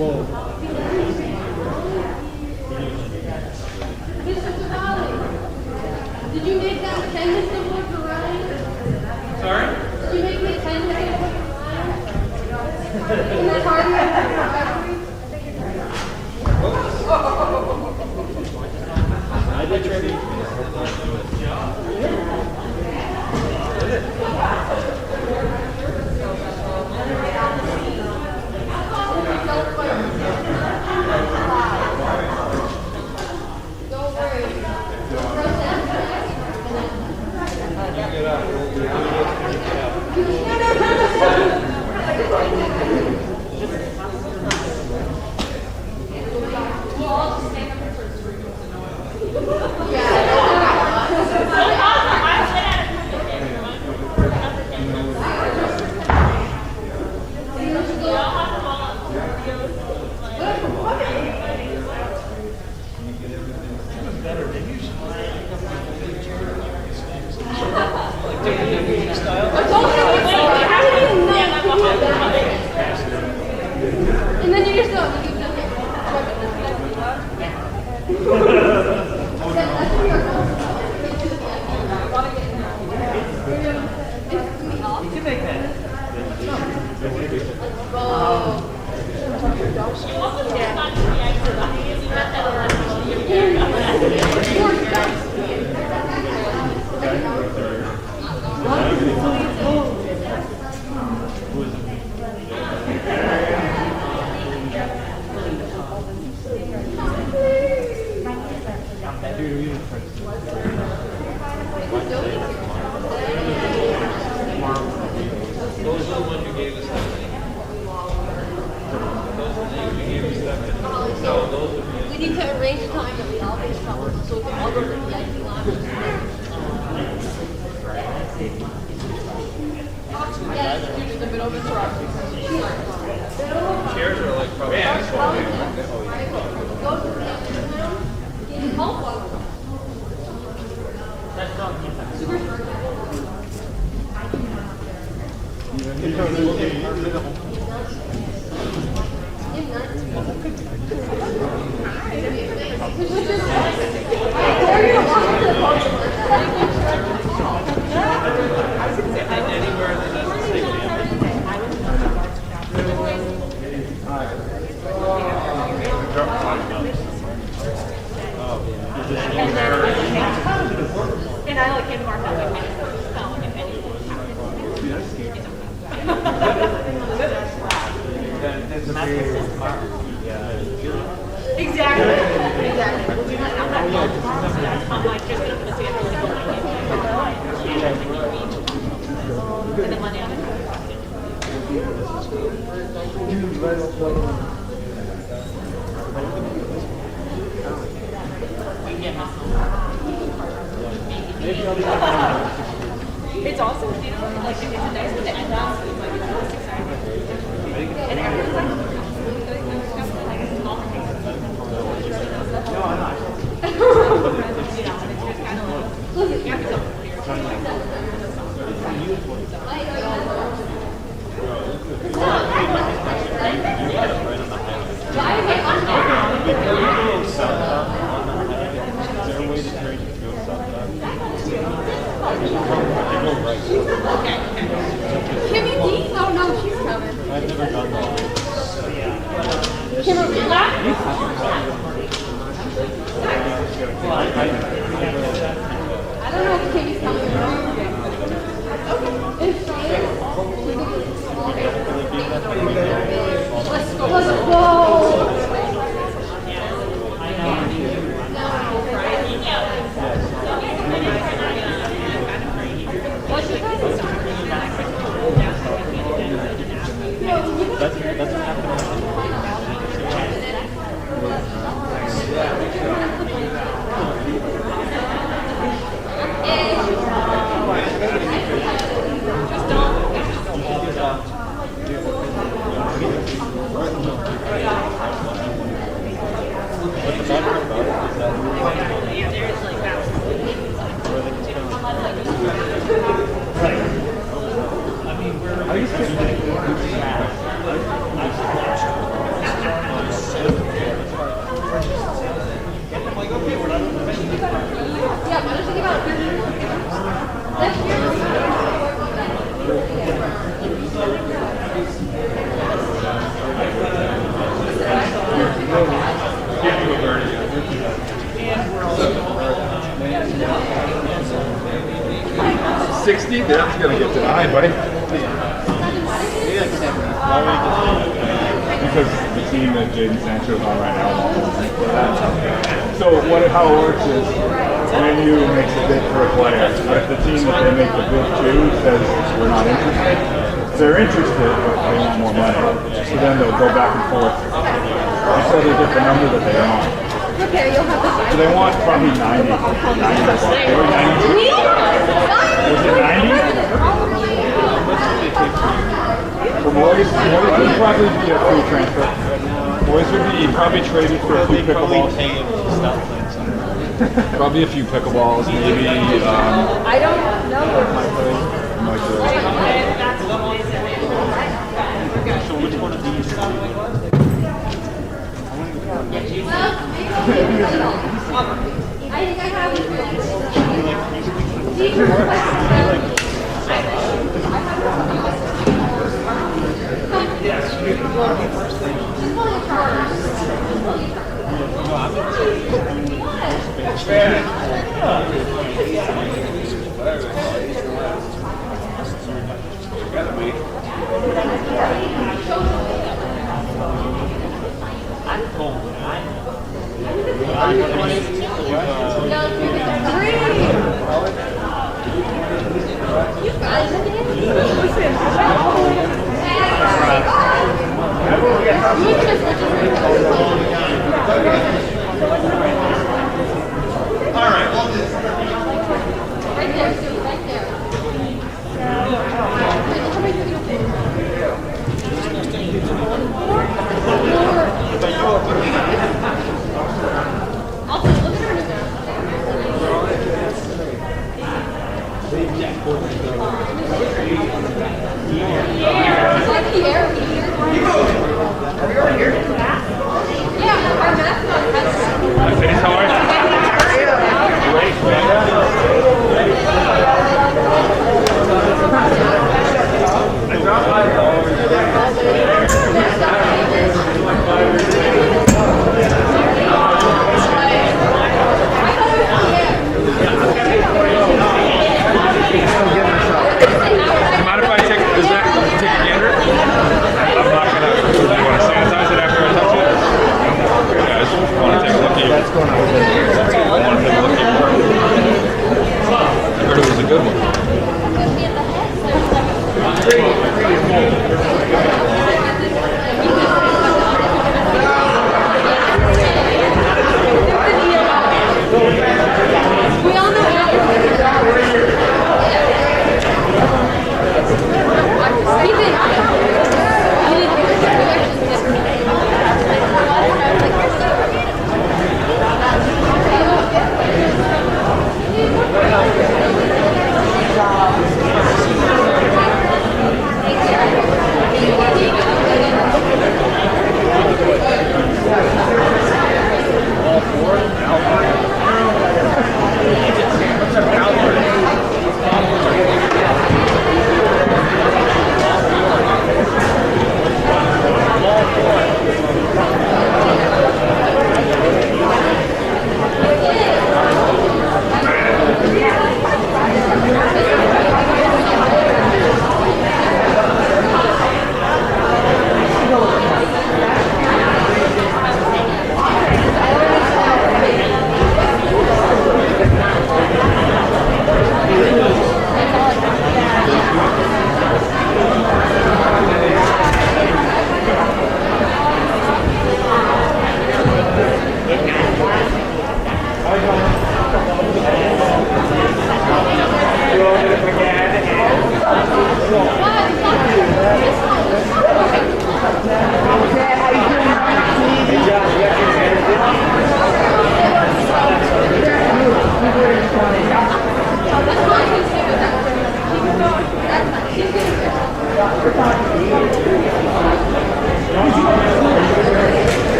Did you make that attendance symbol for Ryan? Sorry? Did you make the attendance symbol for Ryan? Isn't that hard enough I did try to. Don't worry. And then you just go. You can make that. Those are the ones you gave us. Those are the names you gave us. No, those are We need to arrange time that we all face trouble so we can all go to the VIP lounge. Yes, in the middle of the truck. chairs are like probably. Go to the VIP lounge. Get help on them. Super short. Anywhere that doesn't say And I like him mark up like my first spelling if anything Exactly. I'm like just gonna put it together and then Monday I'm It's also, you know, like it's a nice one to end on. It's like it's most exciting. And everyone's like, like it's small things. No, I'm not. You know, and it's just kind of like, you have to go Kimmy D? Oh no, she's coming. I've never done that. Kimmy D? I don't know if Kimmy's coming or not. If she is, let's go. Let's go. That's what happened. Yeah, why don't you give out left here. 60? That's gonna get denied, buddy. Because the team that Jaden Sancho's on right now won't for that. So how it works is Man U makes a bid for a player, but if the team that they make the bid to says we're not interested, they're interested but they want more money. So then they'll go back and forth until they get the number that they want. Okay, you'll have the So they want probably 90. 90 they were 92. Was it 90? For boys would probably be a free transfer. Boys would be probably traded for a few pickleballs. Probably a few pickleballs, maybe. I don't know. So which one of these? I think I have Mind if I take a gander? I'm not gonna.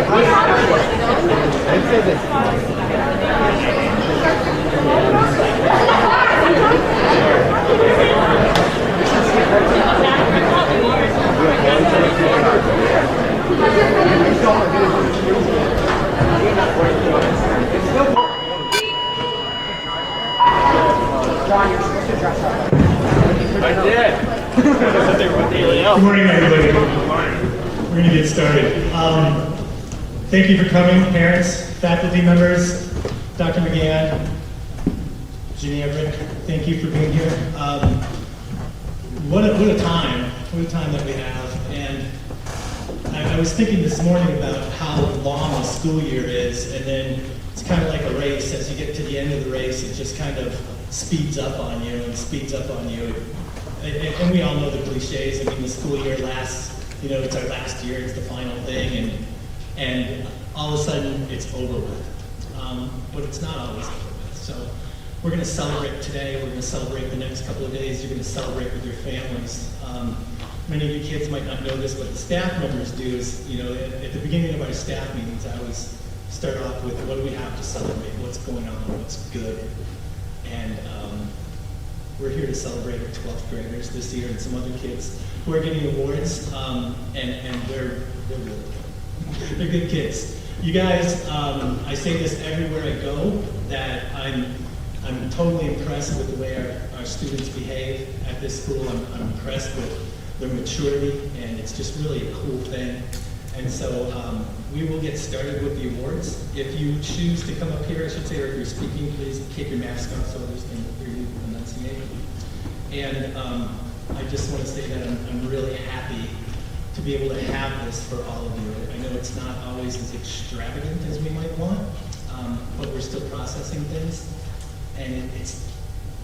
Good morning, everybody. We're going to get started. Thank you for coming, parents, faculty members, Dr. McGann, Ginny Everett. Thank you for being here. What a time! What a time that we have. And I was thinking this morning about how long the school year is, and then it's kind of like a race. As you get to the end of the race, it just kind of speeds up on you and speeds up on you. And we all know the cliches. I mean, the school year lasts, you know, it's our last year, it's the final thing, and all of a sudden it's over with. But it's not always over with. So we're going to celebrate today, we're going to celebrate the next couple of days, you're going to celebrate with your families. Many of you kids might not know this, but the staff members do is, you know, at the beginning of our staff meetings, I always start off with what do we have to celebrate, what's going on, what's good. And we're here to celebrate our 12th graders this year and some other kids who are getting awards, and they're really good. They're good kids. You guys, I say this everywhere I go, that I'm totally impressed with the way our students behave at this school. I'm impressed with their maturity, and it's just really a cool thing. And so we will get started with the awards. If you choose to come up here, I should say, or if you're speaking, please keep your mask on so others can hear you enunciate. And I just want to say that I'm really happy to be able to have this for all of you. I know it's not always as extravagant as we might want, but we're still processing things. And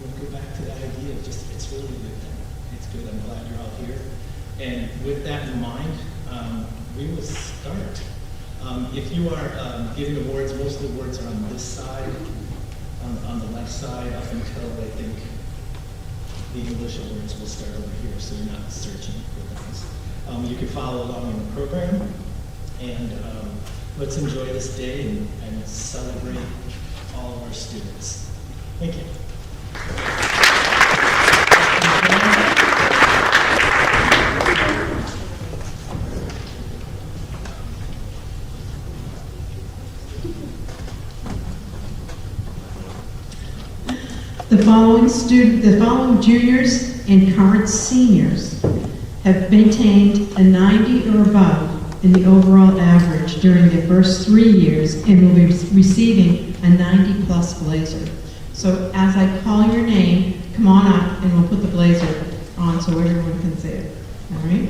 we'll go back to that idea of just, it's really a good thing. It's good, I'm glad you're all here. And with that in mind, we will start. If you are giving awards, most of the awards are on this side, on the left side, up until I think the English awards will start over here, so you're not searching for things. You can follow along in the program, and let's enjoy this day and celebrate all of our students. Thank you. The following juniors and current seniors have maintained a 90 or above in the overall average during their first 3 years and will be receiving a 90 plus blazer. So as I call your name, come on up and we'll put the blazer on so everyone can see it. All right?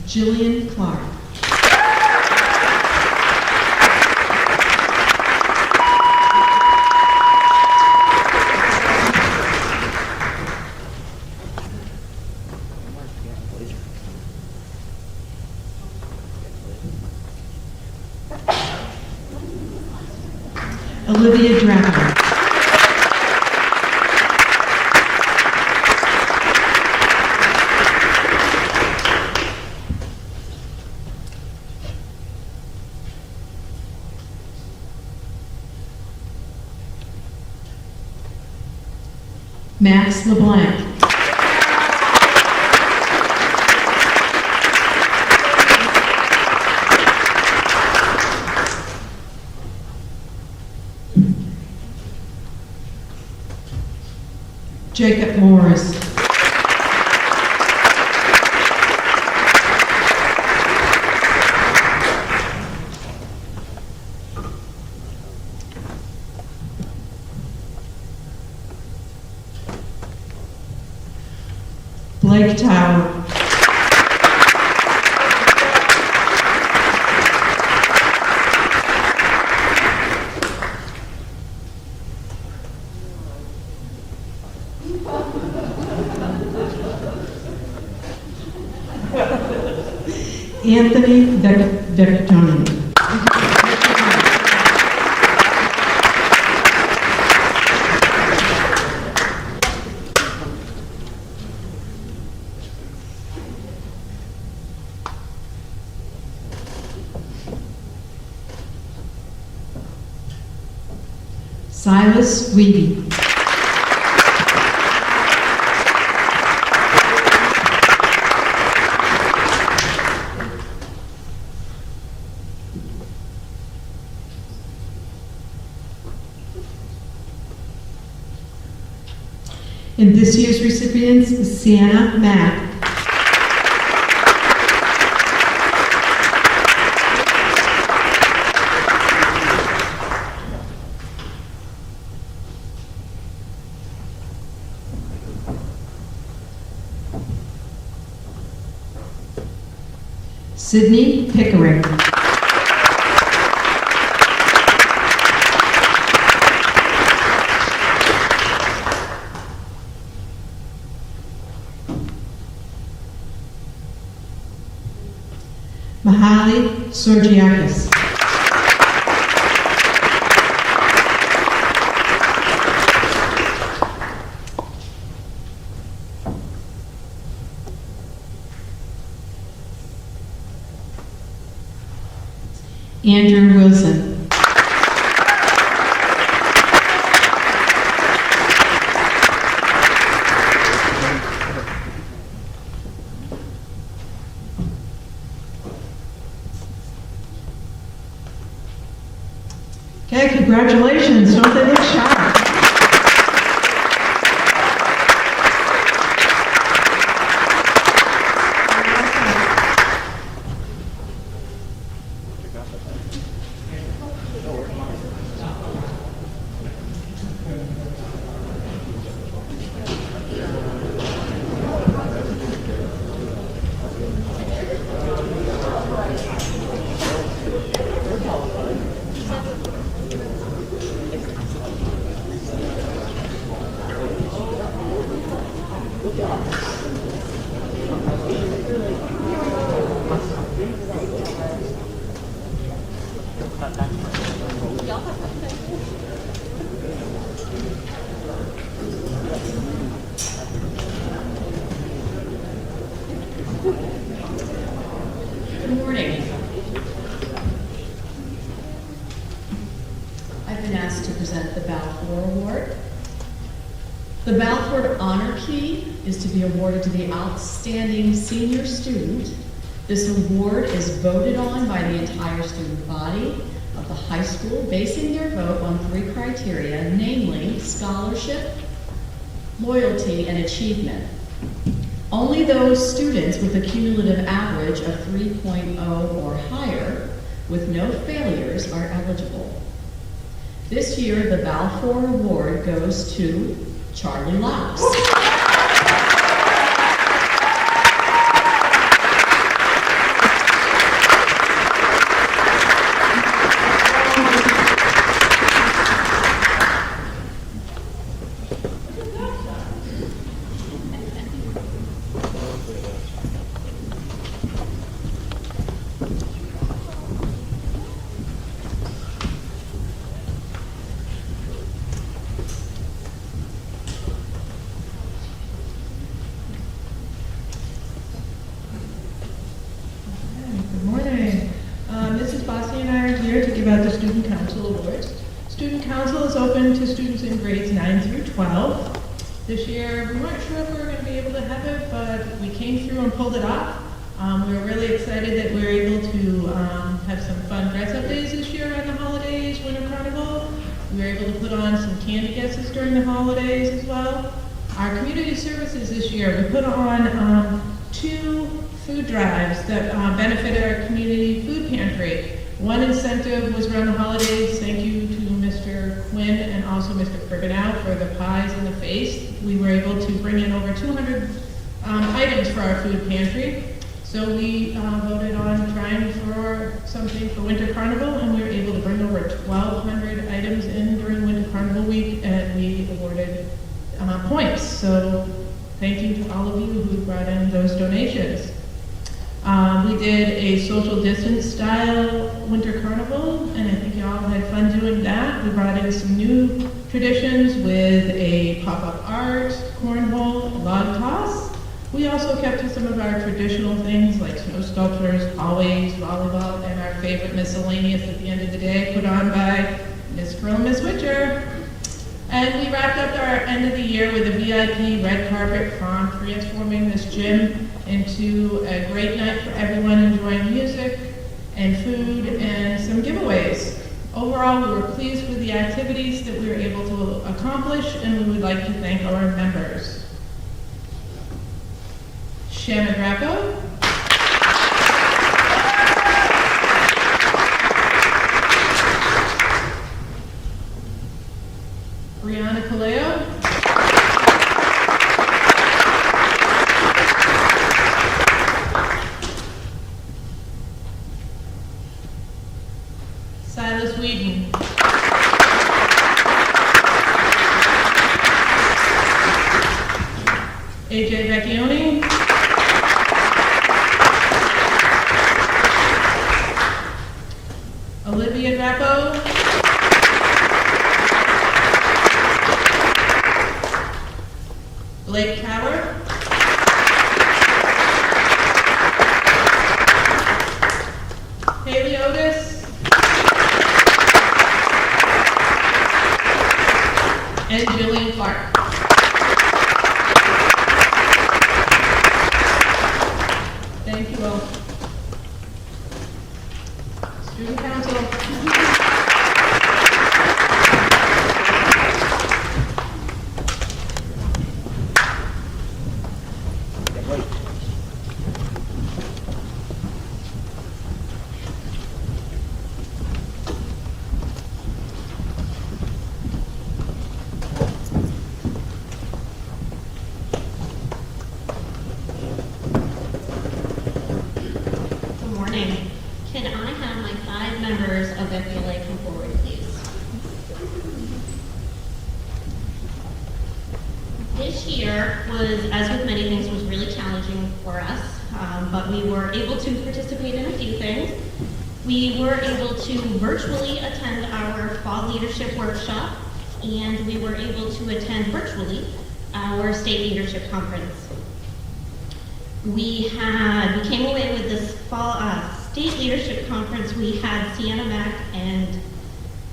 Jillian Clark. Olivia Draper. Max LeBlanc. Jacob Morris. Blake Tower. Anthony Vectoni. Silas Weedy. And this year's recipients is Sienna Mack. Sydney Pickering. Mahali Sorgiakis. Andrew Wilson. Okay, congratulations. Don't they look sharp? Good morning. I've been asked to present the Balfour Award. The Balfour Honor Key is to be awarded to the outstanding senior student. This award is voted on by the entire student body of the high school, basing their vote on 3 criteria, namely scholarship, loyalty, and achievement. Only those students with a cumulative average of 3.0 or higher, with no failures, are eligible. This year, the Balfour Award goes to Charlie Laux. About the Student Council Awards. Student Council is open to students in grades 9 through 12. This year, we weren't sure if we were going to be able to have it, but we came through and pulled it off. We were really excited that we were able to have some fun dress-up days this year around the holidays, Winter Carnival. We were able to put on some candy guesses during the holidays as well. Our community services this year, we put on 2 food drives that benefited our community food pantry. One incentive was around the holidays. Thank you to Mr. Quinn and also Mr. Cribbenow for the pies in the face. We were able to bring in over 200 items for our food pantry. So we voted on trying for something for Winter Carnival, and we were able to bring over 1,200 items in during Winter Carnival week, and we awarded points. So thank you to all of you who brought in those donations. We did a social distance style Winter Carnival, and I think you all had fun doing that. We brought in some new traditions with a pop-up art, cornhole, log toss. We also kept to some of our traditional things like snow sculptures, hallways, volleyball, and our favorite miscellaneous at the end of the day put on by Miss Grill and Miss Witcher. And we wrapped up our end of the year with a VIP red carpet prom, transforming this gym into a great night for everyone, enjoying music and food and some giveaways. Overall, we were pleased with the activities that we were able to accomplish, and we would like to thank our members. Shanna Draco. Brianna Kaleo. Silas Whedon. AJ Vecchione. Olivia Drapo. Blake Tower. Haley Otis. And Jillian Clark. Thank you all. Student Council. Good morning. Can I have my 5 members of FBLA come forward, please? This year was, as with many things, was really challenging for us, but we were able to participate in a few things. We were able to virtually attend our fall leadership workshop, and we were able to attend virtually our state leadership conference. We came away with this fall state leadership conference. We had Sienna Mack and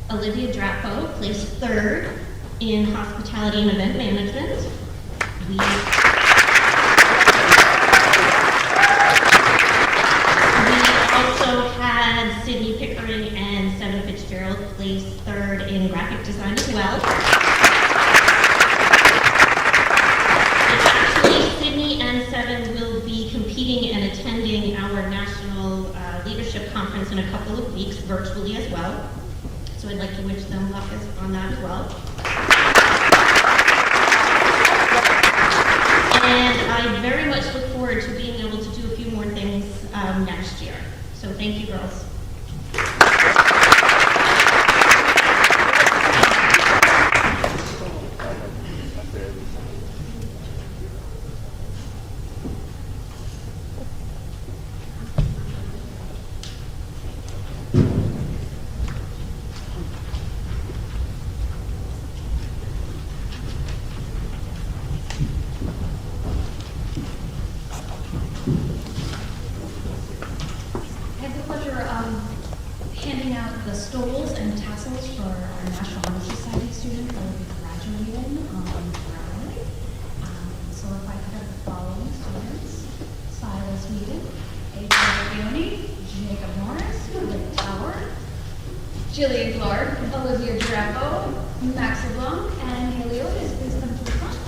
Olivia Drapo place 3rd in hospitality and event management. We also had Sydney Pickering and Seven Fitzgerald place 3rd in graphic design as well. Sydney and Seven will be competing and attending our national leadership conference in a couple of weeks, virtually as well. So I'd like to wish them luck on that as well. And I very much look forward to being able to do a few more things next year. So thank you, girls. I had the pleasure of handing out the stoles and tassels for our National Honor Society student that will be graduating on Friday. So if I could have the following students: Silas Whedon, A.J. Leone, Jacob Morris, Blake Tower, Jillian Clark, Olivia Drapo, Max LeBlanc, and Haley Otis. Please come to the front.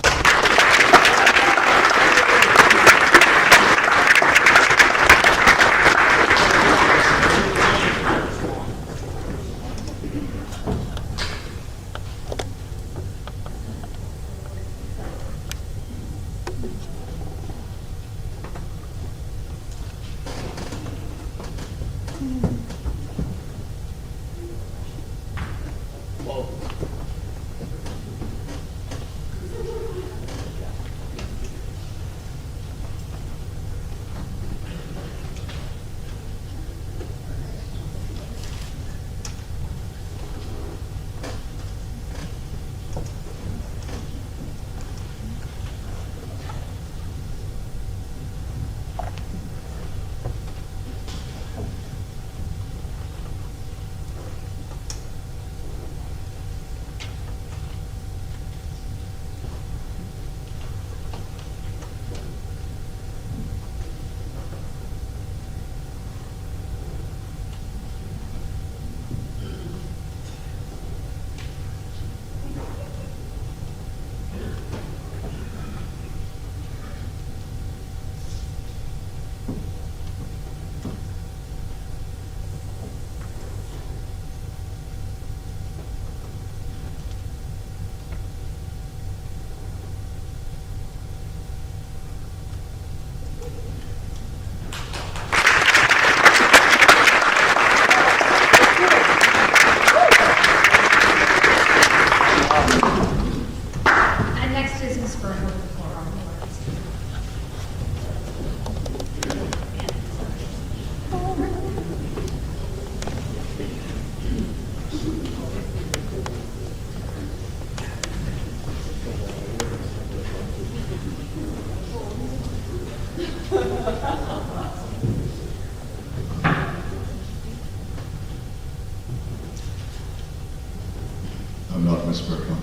I'm not Miss Burkham.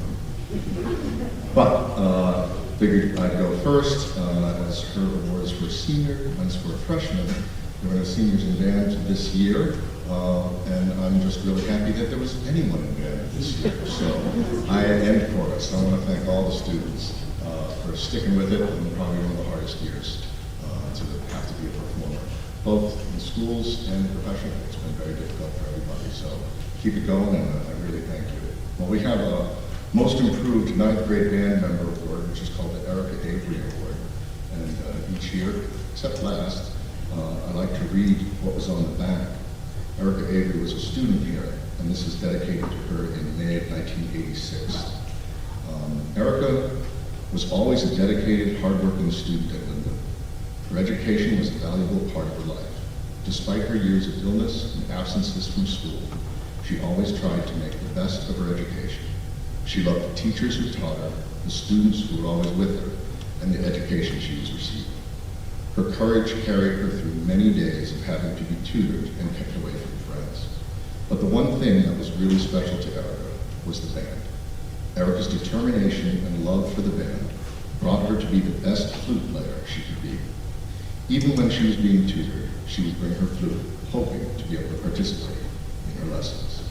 But figured I'd go first, as her award is for a senior, mine's for a freshman. There were no seniors in band this year, and I'm just really happy that there was anyone in band this year. So I and chorus, I want to thank all the students for sticking with it, and probably one of the hardest years to have to be a performer, both in schools and professionally. It's been very difficult for everybody, so keep it going, and I really thank you. Well, we have a Most Improved Ninth Grade Band Member Award, which is called the Erica Avery Award, and each year, except last, I like to read what was on the back. Erica Avery was a student here, and this is dedicated to her in May of 1986. Erica was always a dedicated, hardworking student at Lin-Wood. Her education was a valuable part of her life. Despite her years of illness and absences from school, she always tried to make the best of her education. She loved the teachers who taught her, the students who were always with her, and the education she was receiving. Her courage carried her through many days of having to be tutored and kept away from friends. But the one thing that was really special to Erica was the band. Erica's determination and love for the band brought her to be the best flute player she could be. Even when she was being tutored, she would bring her flute, hoping to be able to participate in her lessons.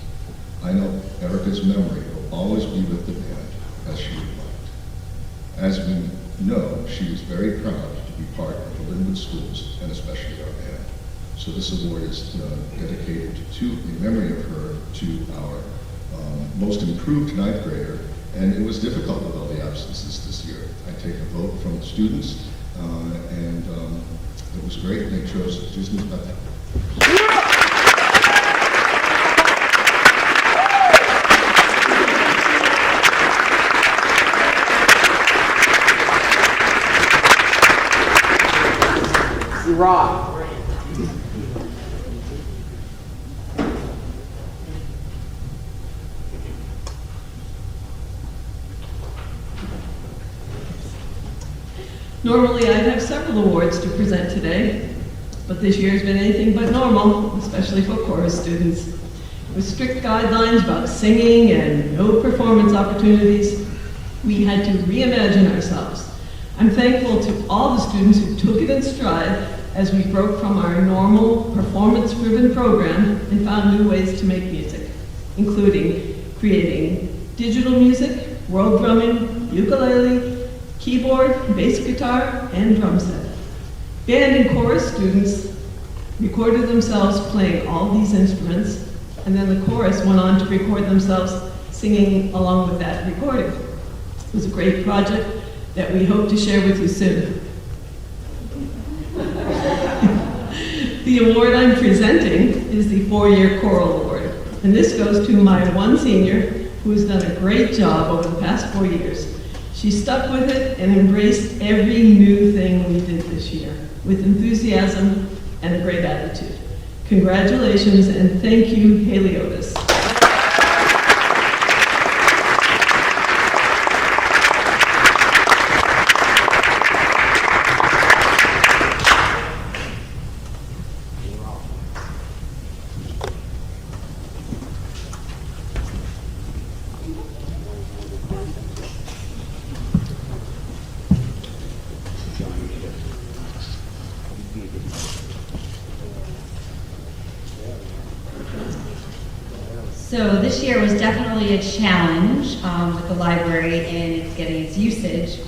I know Erica's memory will always be with the band as she would like. As we know, she was very proud to be part of the Lin-Wood schools, and especially our band. So this award is dedicated to, in memory of her, to our Most Improved ninth grader, and it was difficult with all the absences this year. I take a vote from the students, and it was great. They chose Disney's Bethel. Rock. Normally, I'd have several awards to present today, but this year's been anything but normal, especially for chorus students. With strict guidelines about singing and no performance opportunities, we had to reimagine ourselves. I'm thankful to all the students who took it in stride as we broke from our normal performance-driven program and found new ways to make music, including creating digital music, world drumming, ukulele, keyboard, bass guitar, and drum set. Band and chorus students recorded themselves playing all these instruments, and then the chorus went on to record themselves singing along with that recording. It was a great project that we hope to share with you soon. The award I'm presenting is the 4-year choral award, and this goes to my one senior who has done a great job over the past 4 years. She stuck with it and embraced every new thing we did this year with enthusiasm and a great attitude. Congratulations, and thank you, Haley Otis. So this year was definitely a challenge with the library and it's getting its usage.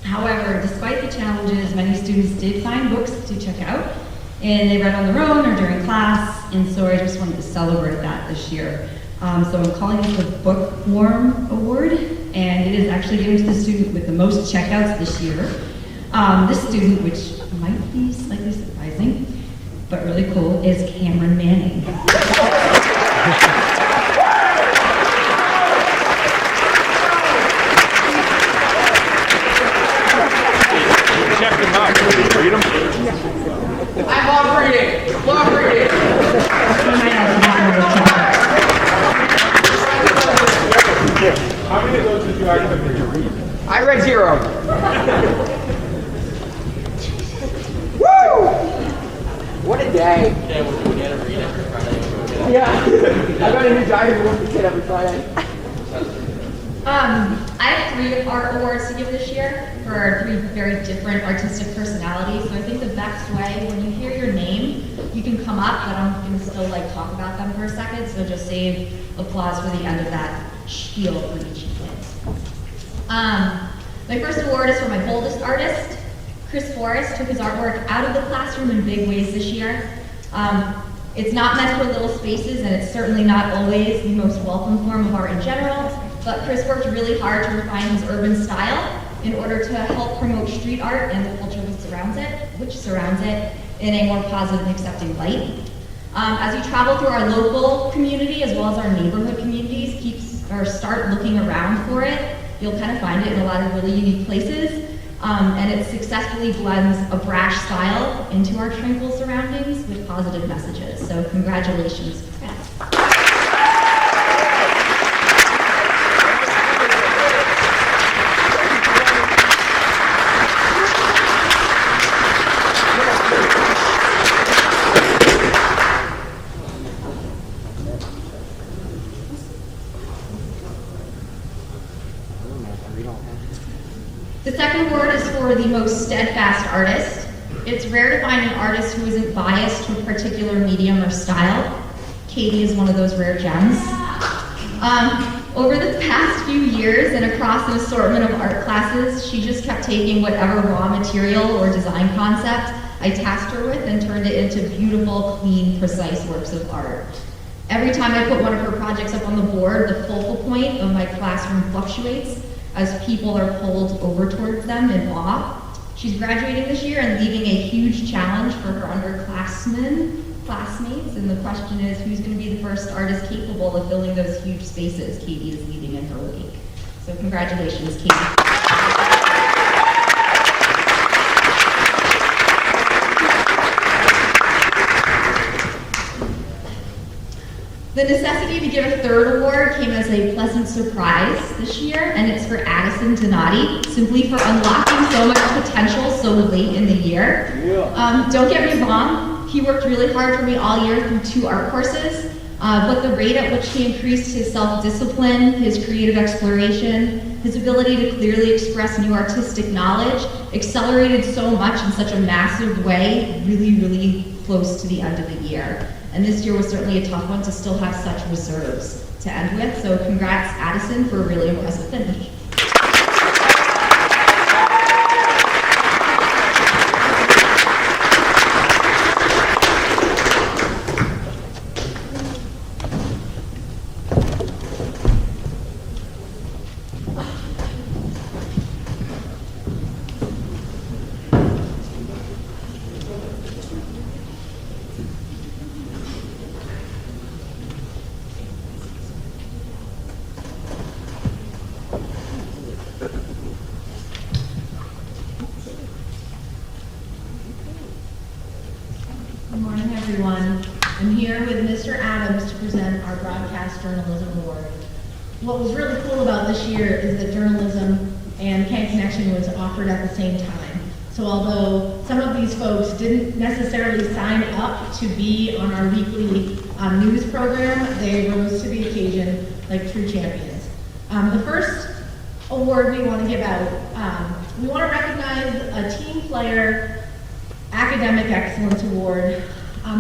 However, despite the challenges, many students did find books to check out, and they read on their own or during class, and so I just wanted to celebrate that this year. So I'm calling it the Bookworm Award, and it is actually given to the student with the most checkouts this year. This student, which might be slightly surprising, but really cool, is Cameron Manning. Check them out. Can you read them? I love reading. Love reading. How many of those did you actually read? I read 0. Woo! What a day. Yeah, we gotta read every Friday. Yeah. I got a new diary with the kid every Friday. I have 3 art awards to give this year for 3 very different artistic personalities. So I think the best way, when you hear your name, you can come up, but I'm going to still talk about them for a second. So just save applause for the end of that spiel for each kid. My first award is for my boldest artist. Chris Forrest took his artwork out of the classroom in big ways this year. It's not meant for little spaces, and it's certainly not always the most welcome form of art in general, but Chris worked really hard to refine his urban style in order to help promote street art and the culture which surrounds it in a more positive and accepting light. As you travel through our local community as well as our neighborhood communities, start looking around for it. You'll kind of find it in a lot of really unique places. And it successfully blends a brash style into our tranquil surroundings with positive messages. So congratulations, Chris. The second award is for the most steadfast artist. It's rare to find an artist who isn't biased to a particular medium or style. Katie is one of those rare gems. Over the past few years and across an assortment of art classes, she just kept taking whatever raw material or design concept I tasked her with and turned it into beautiful, clean, precise works of art. Every time I put one of her projects up on the board, the focal point of my classroom fluctuates as people are pulled over towards them in awe. She's graduating this year and leaving a huge challenge for her classmates, and the question is, who's going to be the first artist capable of filling those huge spaces Katie is leaving in her wake? So congratulations, Katie. The necessity to give a third award came as a pleasant surprise this year, and it's for Addison Donati, simply for unlocking so much potential so late in the year. Don't get me wrong, he worked really hard for me all year through 2 art courses, but the rate at which he increased his self-discipline, his creative exploration, his ability to clearly express new artistic knowledge accelerated so much in such a massive way, really, really close to the end of the year. And this year was certainly a tough one to still have such reserves to end with. So congrats, Addison, for a really impressive finish. Good morning, everyone. I'm here with Mr. Adams to present our Broadcast Journalism Award. What was really cool about this year is that journalism and Can Connection was offered at the same time. So although some of these folks didn't necessarily sign up to be on our weekly news program, they rose to the occasion like true champions. The first award we want to give out, we want to recognize a team player Academic Excellence Award.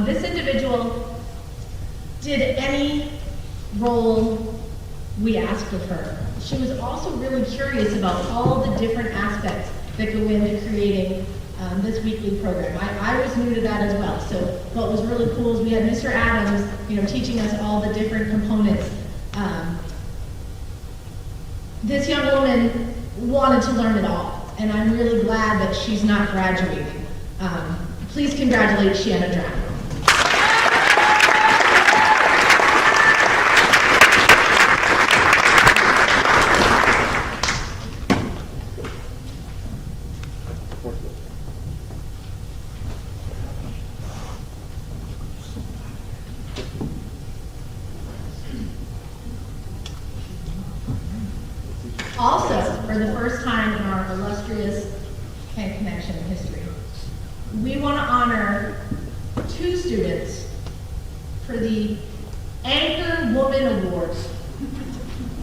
This individual did any role we asked of her. She was also really curious about all the different aspects that go into creating this weekly program. I was new to that as well. So what was really cool is we had Mr. Adams, teaching us all the different components. This young woman wanted to learn it all, and I'm really glad that she's not graduating. Please congratulate Shanna Drown. Also, for the first time in our illustrious Can Connection history, we want to honor 2 students for the Anchor Woman Award.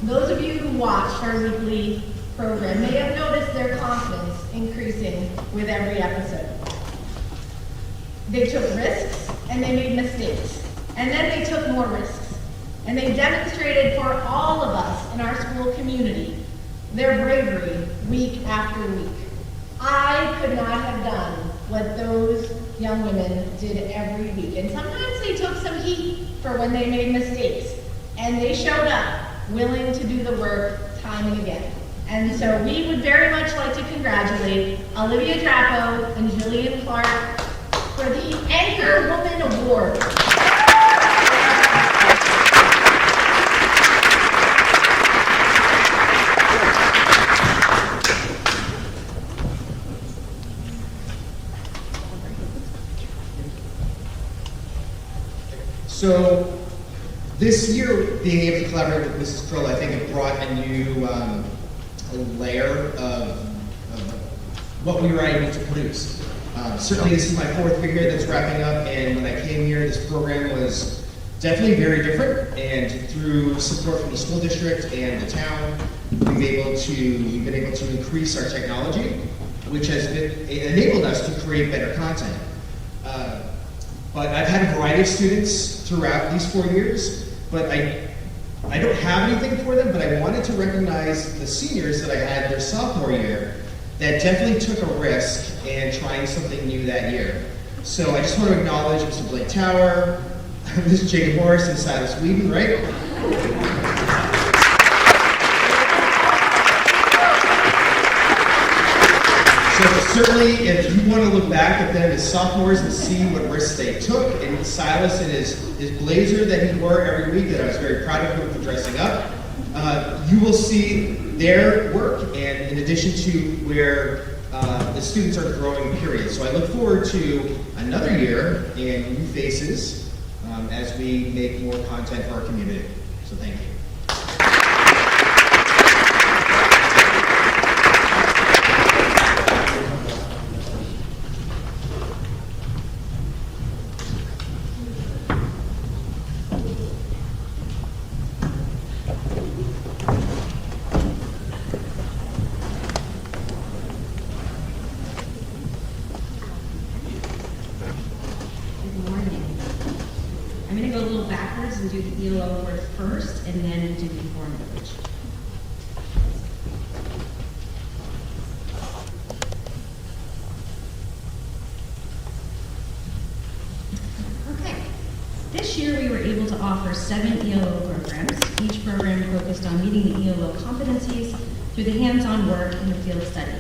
Those of you who watched our weekly program may have noticed their confidence increasing with every episode. They took risks and they made mistakes. And then they took more risks. And they demonstrated for all of us in our school community their bravery week after week. I could not have done what those young women did every week. And sometimes they took some heat for when they made mistakes. And they showed up willing to do the work time and again. And so we would very much like to congratulate Olivia Drapo and Jillian Clark for the Anchor Woman Award. So this year, being able to collaborate with Mrs. Krill, I think it brought a new layer of what we were able to produce. Certainly this is my 4th year here that's wrapping up, and when I came here, this program was definitely very different, and through support from the school district and the town, we've been able to increase our technology, which has enabled us to create better content. But I've had a variety of students throughout these 4 years, but I don't have anything for them, but I wanted to recognize the seniors that I had their sophomore year that definitely took a risk in trying something new that year. So I just want to acknowledge Mr. Blake Tower, Mr. Jacob Morris, and Silas Whedon, right? So certainly, if you want to look back at them as sophomores and see what risks they took, and Silas in his blazer that he wore every week, that I was very proud of him for dressing up, you will see their work, and in addition to where the students are growing, period. So I look forward to another year and new faces as we make more content for our community. So thank you. And do the ELO word first, and then do the foreign language. Okay. This year we were able to offer 7 ELO programs. Each program focused on meeting the ELO competencies through the hands-on work and the field study.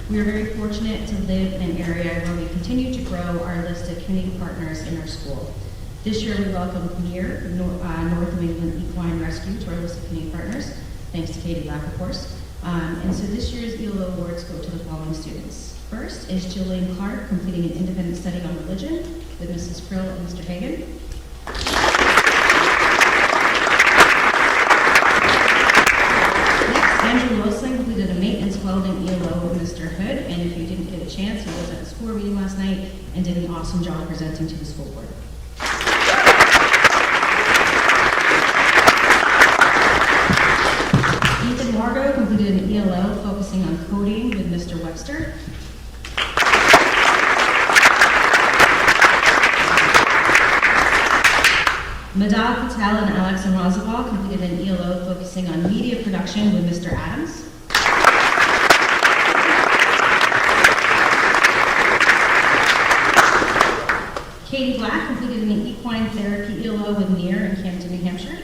We are very fortunate to live in an area where we continue to grow our list of community partners in our school. This year we welcomed NEAR, North New England Equine Rescue, to our list of community partners, thanks to Katie Black, of course. And so this year's ELO awards go to the following students. First is Jillian Clark, completing an independent study on religion with Mrs. Krill and Mr. Hagan. Next, Andrew Wilson completed a maintenance welding ELO with Mr. Hood, and if you didn't get a chance, he was at the school meeting last night and did an awesome job presenting to the school board. Margot completed an ELO focusing on coding with Mr. Webster. Madhav Patel and Alex Amrazabal completed an ELO focusing on media production with Mr. Adams. Katie Black completed an equine therapy ELO with NEAR in Camden, New Hampshire.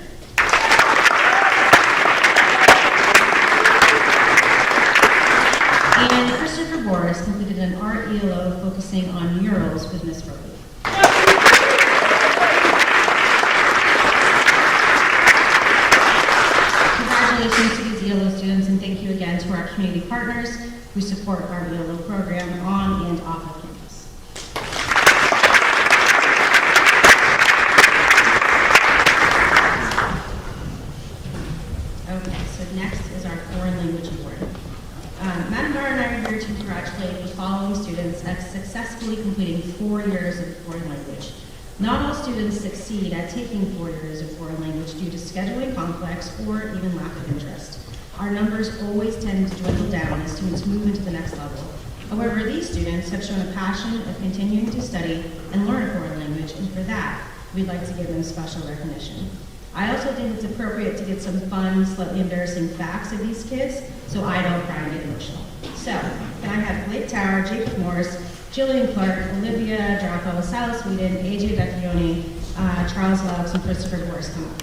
And Christopher Boris completed an art ELO focusing on murals with Miss Roby. Congratulations to these ELO students, and thank you again to our community partners who support our ELO program on and off of campus. Okay, so next is our foreign language award. Madam Dara and I are here to congratulate the following students at successfully completing 4 years of foreign language. Not all students succeed at taking 4 years of foreign language due to scheduling conflicts or even lack of interest. Our numbers always tend to dwindle down as students move into the next level. However, these students have shown a passion of continuing to study and learn a foreign language, and for that, we'd like to give them special recognition. I also think it's appropriate to get some fun, slightly embarrassing facts of these kids, so I don't cry and get emotional. So, can I have Blake Tower, Jacob Morris, Jillian Clark, Olivia Draco, Silas Whedon, AJ Vecchione, Charles Laux, and Christopher Boris come up?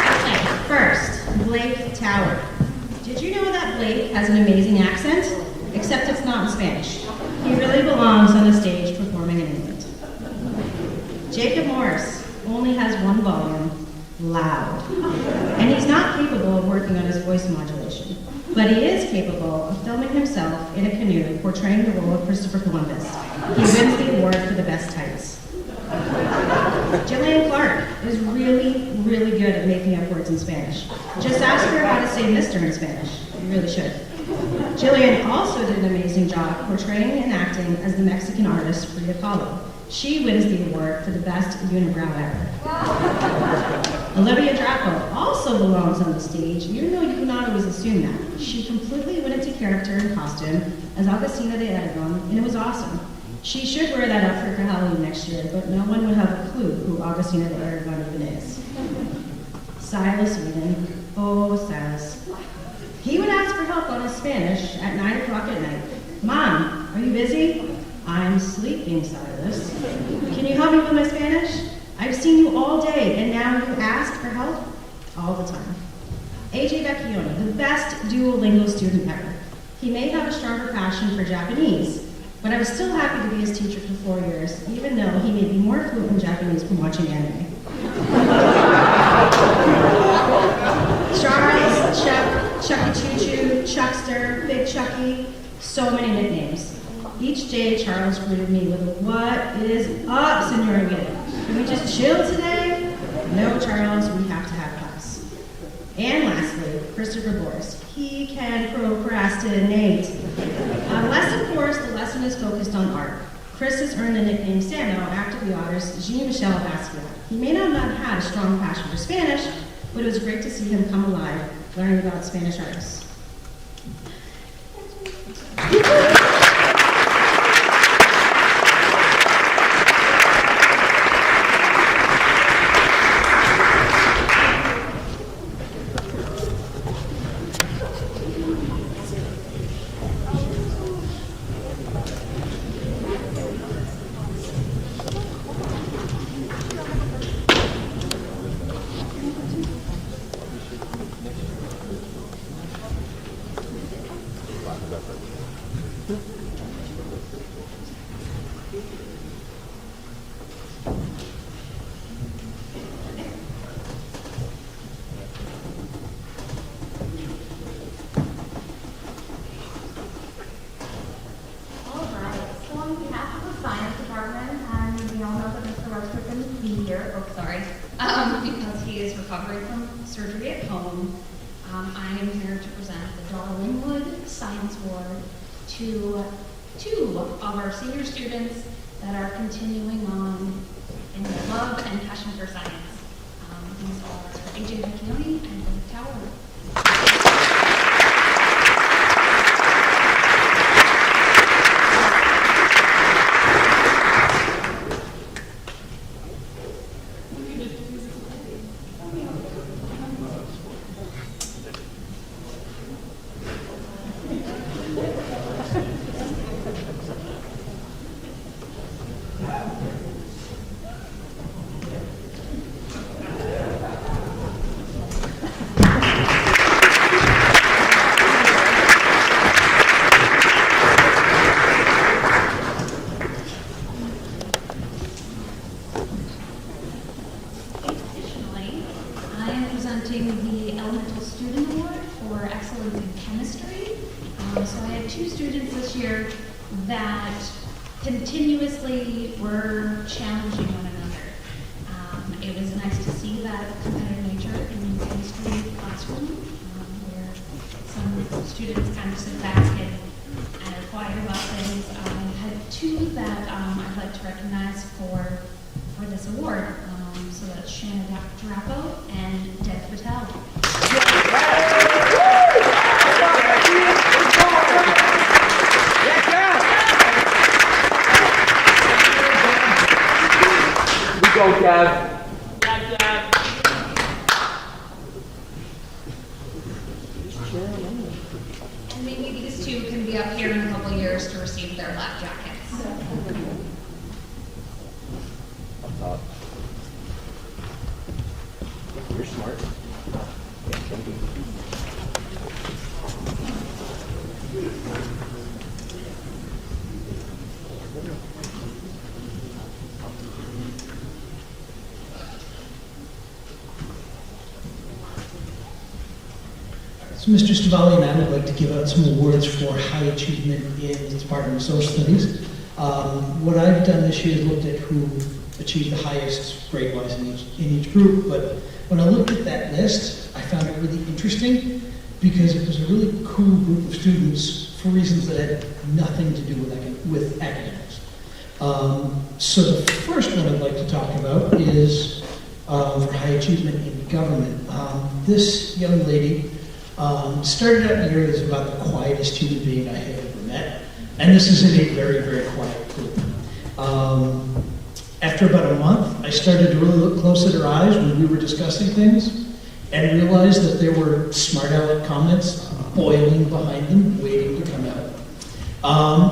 Okay, first, Blake Tower. Did you know that Blake has an amazing accent? Except it's not in Spanish. He really belongs on the stage performing in England. Jacob Morris only has one volume, loud. And he's not capable of working on his voice modulation, but he is capable of filming himself in a canoe portraying the role of Christopher Columbus. He wins the award for the best tights. Jillian Clark is really, really good at making up words in Spanish. Just ask her how to say Mr. in Spanish. You really should. Jillian also did an amazing job portraying and acting as the Mexican artist Frida Kahlo. She wins the award for the best unibrow ever. Olivia Draco also belongs on the stage, even though you cannot always assume that. She completely went into character and costume as Augustina de Aragon, and it was awesome. She should wear that outfit for Halloween next year, but no one would have a clue who Augustina de Aragon even is. Silas Whedon. Oh, Silas. He would ask for help on his Spanish at 9 o'clock at night. Mom, are you busy? I'm sleeping, Silas. Can you help me with my Spanish? I've seen you all day, and now you ask for help? All the time. AJ Vecchione, the best Duolingo student ever. He may have a stronger passion for Japanese, but I was still happy to be his teacher for 4 years, even though he may be more fluent in Japanese from watching anime. Charles, Chuck, Chucky Choo Choo, Chuckster, Big Chucky, so many nicknames. Each day, Charles greeted me with a, "What is up, Senorita? Can we just chill today?" No, Charles, we have to have class. And lastly, Christopher Boris. He can procrastinate. Unless, of course, the lesson is focused on art. Chris has earned the nickname Samo after the authors Jean-Michel Basquiat. He may not have had a strong passion for Spanish, but it was great to see him come alive, learning about Spanish artists. Because he is recovering from surgery at home, I am here to present the Lin-Wood Science Award to two of our senior students that are continuing on in their love and passion for science. These are for AJ Vecchione and Blake Tower. The Elemental Student Award for Excellence in Chemistry. So I had two students this year that continuously were challenging one another. It was nice to see that competitive nature in the chemistry classroom, where some students kind of sit back and are quiet about things. I had two that I'd like to recognize for this award. So that's Shanna Drapo and Dev Patel. We go, Dev. And maybe these two can be up here in a couple of years to receive their lab jackets. You're smart. So Mr. Stavali and I would like to give out some awards for high achievement in the Department of Social Studies. What I've done this year is looked at who achieved the highest grade-wise in each group, but when I looked at that list, I found it really interesting because it was a really cool group of students for reasons that had nothing to do with academics. So the first one I'd like to talk about is for high achievement in government. This young lady started out the year as about the quietest human being I had ever met, and this is in a very, very quiet group. After about a month, I started to really look close at her eyes when we were discussing things and realized that there were smart aleck comments boiling behind them, waiting to come out.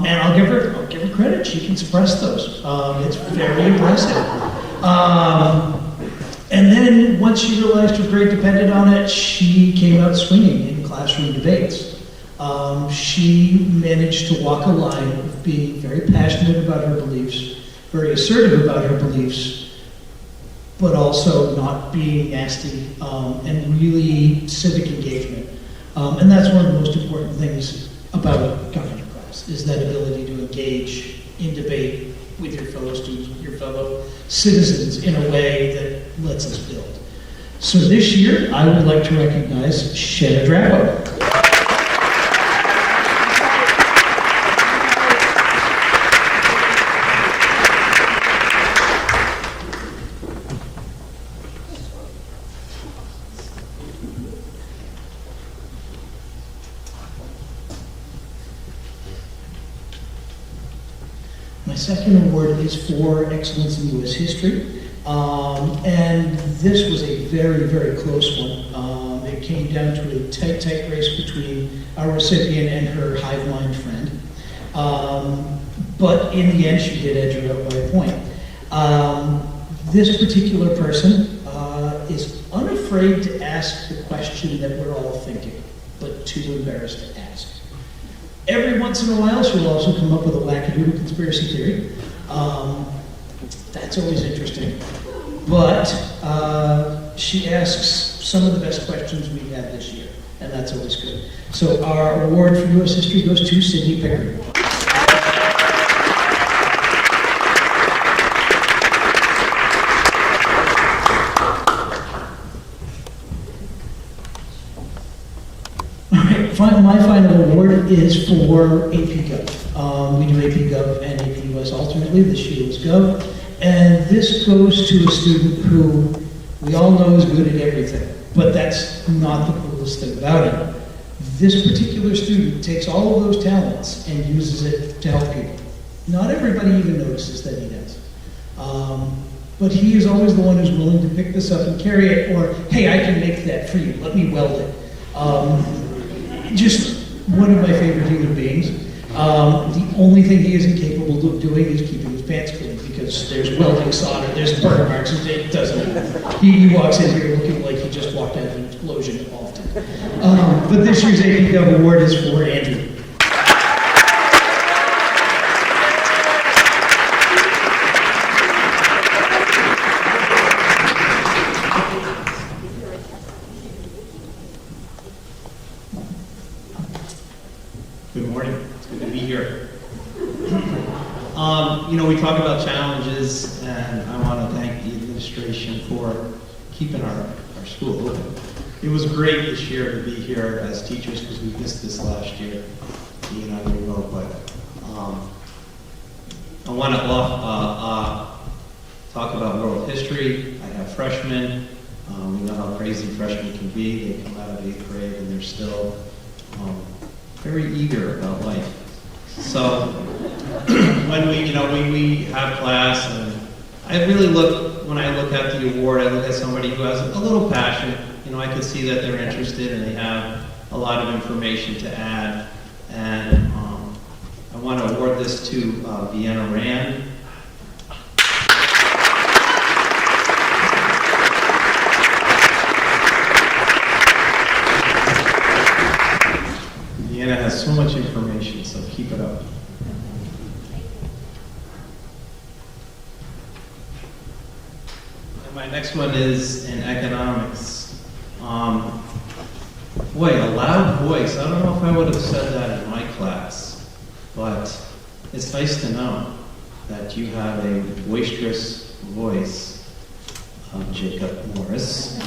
And I'll give her credit; she can suppress those. It's very impressive. And then once she realized her grade depended on it, she came out swinging in classroom debates. She managed to walk a line of being very passionate about her beliefs, very assertive about her beliefs, but also not being nasty, and really civic engagement. And that's one of the most important things about a government class, is that ability to engage in debate with your fellow students, with your fellow citizens in a way that lets us build. So this year, I would like to recognize Shanna Drapo. My second award is for excellence in U.S. history, and this was a very, very close one. It came down to a tight race between our recipient and her hive mind friend, but in the end, she did edge her out by a point. This particular person is unafraid to ask the question that we're all thinking, but too embarrassed to ask. Every once in a while, she'll also come up with a wackadoodle conspiracy theory. That's always interesting. But she asks some of the best questions we've had this year, and that's always good. So our award for U.S. history goes to Sydney Pickering. My final award is for AP Gov. We do AP Gov and AP US alternately. This year was Gov. And this goes to a student who we all know is good at everything, but that's not the coolest thing about it. This particular student takes all of those talents and uses it to help people. Not everybody even notices that he does. But he is always the one who's willing to pick this up and carry it, or, hey, I can make that for you. Let me weld it. Just one of my favorite human beings. The only thing he isn't capable of doing is keeping his pants clean, because there's welding solder, there's burn marks, it doesn't. He walks in here looking like he just walked out of an explosion often. But this year's AP Gov award is for Andrew. Good morning. It's good to be here. We talk about challenges, and I want to thank the administration for keeping our school open. It was great this year to be here as teachers because we missed this last year, being on the road. But I want to talk about world history. I have freshmen. We know how crazy freshmen can be. They come out of 8th grade and they're still very eager about life. So when we have class, and I really when I look at the award, I look at somebody who has a little passion. I could see that they're interested and they have a lot of information to add. And I want to award this to Vienna Rand. Vienna has so much information, so keep it up. And my next one is in economics. Boy, a loud voice. I don't know if I would have said that in my class, but it's nice to know that you have a boisterous voice, Jacob Morris.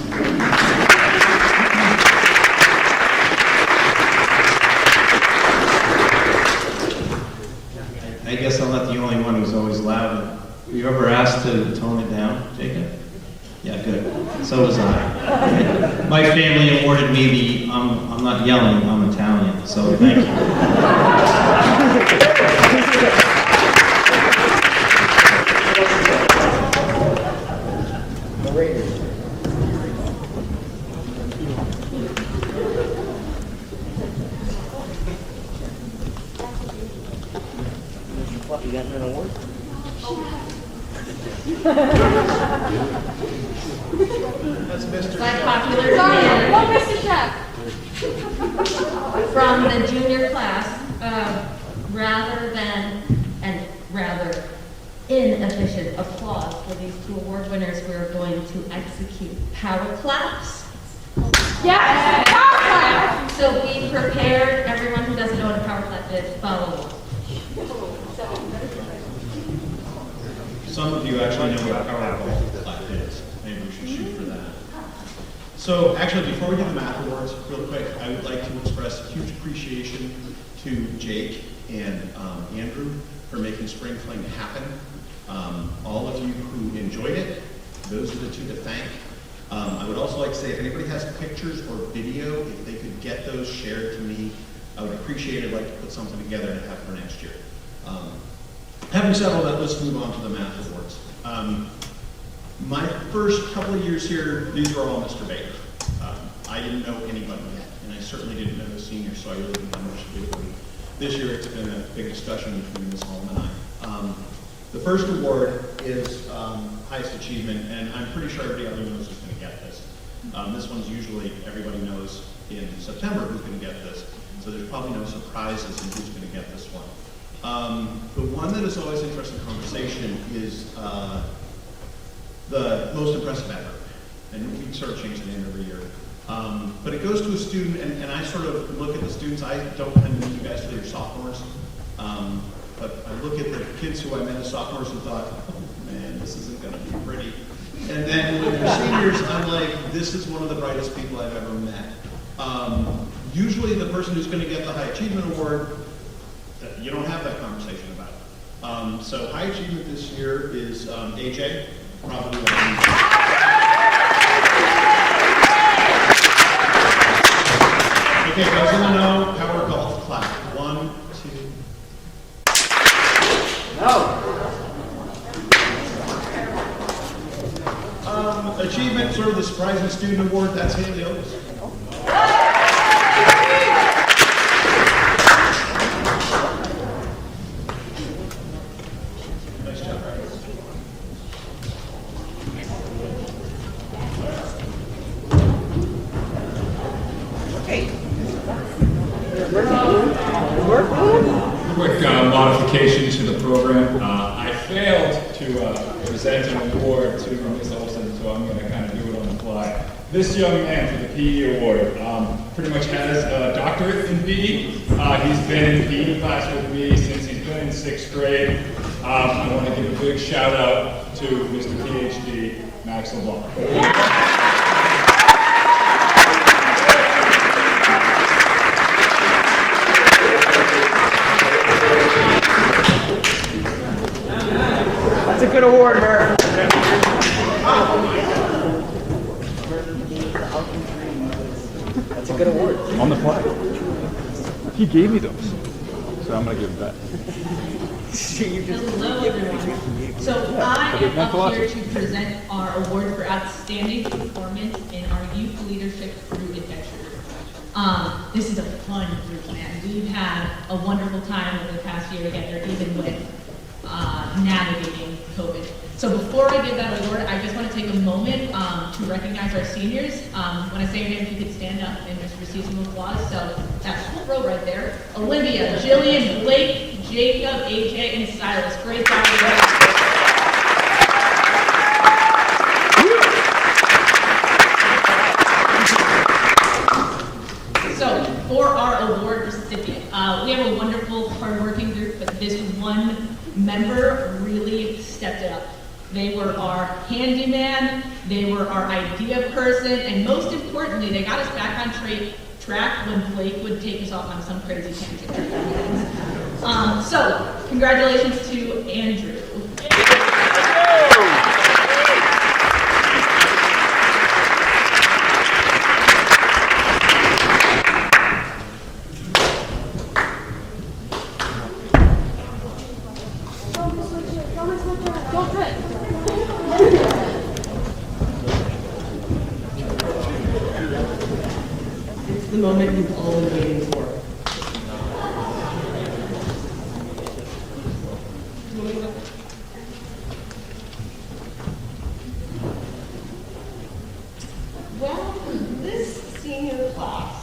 I guess I'm not the only one who's always loud. Were you ever asked to tone it down, Jacob? Yeah, good. So was I. My family awarded me I'm not yelling, I'm Italian, so thank you. You got an award? That's Mr. By Jeff. popular Sorry, demand well, Mr. Jeff. from the junior class, rather inefficient applause for these two award winners, we're going to execute power claps. Yes, power clap. So be prepared, everyone who doesn't know what a power clap is, follow along. Some of you actually know what a power golf clap is. Maybe we should shoot for that. So actually, before we do the math awards, real quick, I would like to express a huge appreciation to Jake and Andrew for making Spring Fling happen. All of you who enjoyed it, those are the two to thank. I would also like to say, if anybody has pictures or video, if they could get those shared to me, I would appreciate it. I'd like to put something together to have for next year. Having said all that, let's move on to the math awards. My first couple of years here, these were all Mr. Baker. I didn't know anybody yet, and I certainly didn't know the seniors, so I really didn't have much to do with them. This year, it's been a big discussion between Ms. Holm and I. The first award is highest achievement, and I'm pretty sure everybody out there knows who's going to get this. This one's usually, everybody knows in September who's going to get this, so there's probably no surprises in who's going to get this one. The one that is always interesting conversation is the most impressive effort, and we sort of change the name every year. But it goes to a student, and I sort of look at the students. I don't tend to meet you guys till you're sophomores, but I look at the kids who I met as sophomores and thought, oh man, this isn't going to be pretty. And then when they're seniors, I'm like, this is one of the brightest people I've ever met. Usually the person who's going to get the High Achievement Award, you don't have that conversation about it. So High Achievement this year is AJ, probably Okay, guys in the know, power golf clap. 1, 2. No. Achievement, sort of the surprising student award, that's Haley Otis. Nice job. Quick modification to the program. I failed to present an award to Ms. Olson, so I'm going to kind of do it on the fly. This young man for the PE award pretty much has a doctorate in PE. He's been in PE class with me since he's been in 6th grade. I want to give a big shout out to Mr. PhD, Max LeBlanc. a good award, Bert. That's a good award. On the fly. He gave me those, so I'm gonna give it back. Hello, everyone. So I am up here to present our award for outstanding performance in our youth leadership crew adventure. This is a fun group, man. We've had a wonderful time over the past year together, even with navigating COVID. So before I give that award, I just want to take a moment to recognize our seniors. When I say your name, if you could stand up and just receive some applause. So that whole row right there: Olivia, Jillian, Blake, Jacob, AJ, and Silas. Great job. So for our award recipient, we have a wonderful, hardworking group, but this one member really stepped it up. They were our handyman, they were our idea person, and most importantly, they got us back on track when Blake would take us off on some crazy tangent. So, congratulations to Andrew. It's the moment you've all been waiting for. Well, this senior class,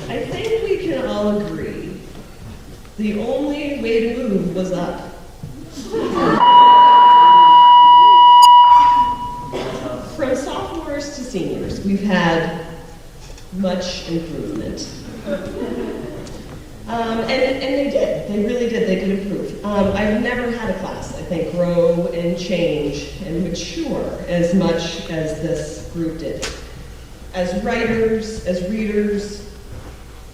I think we can all agree the only way to move was up. From sophomores to seniors, we've had much improvement. And they did. They really did. They did improve. I've never had a class, I think, grow and change and mature as much as this group did. As writers, as readers,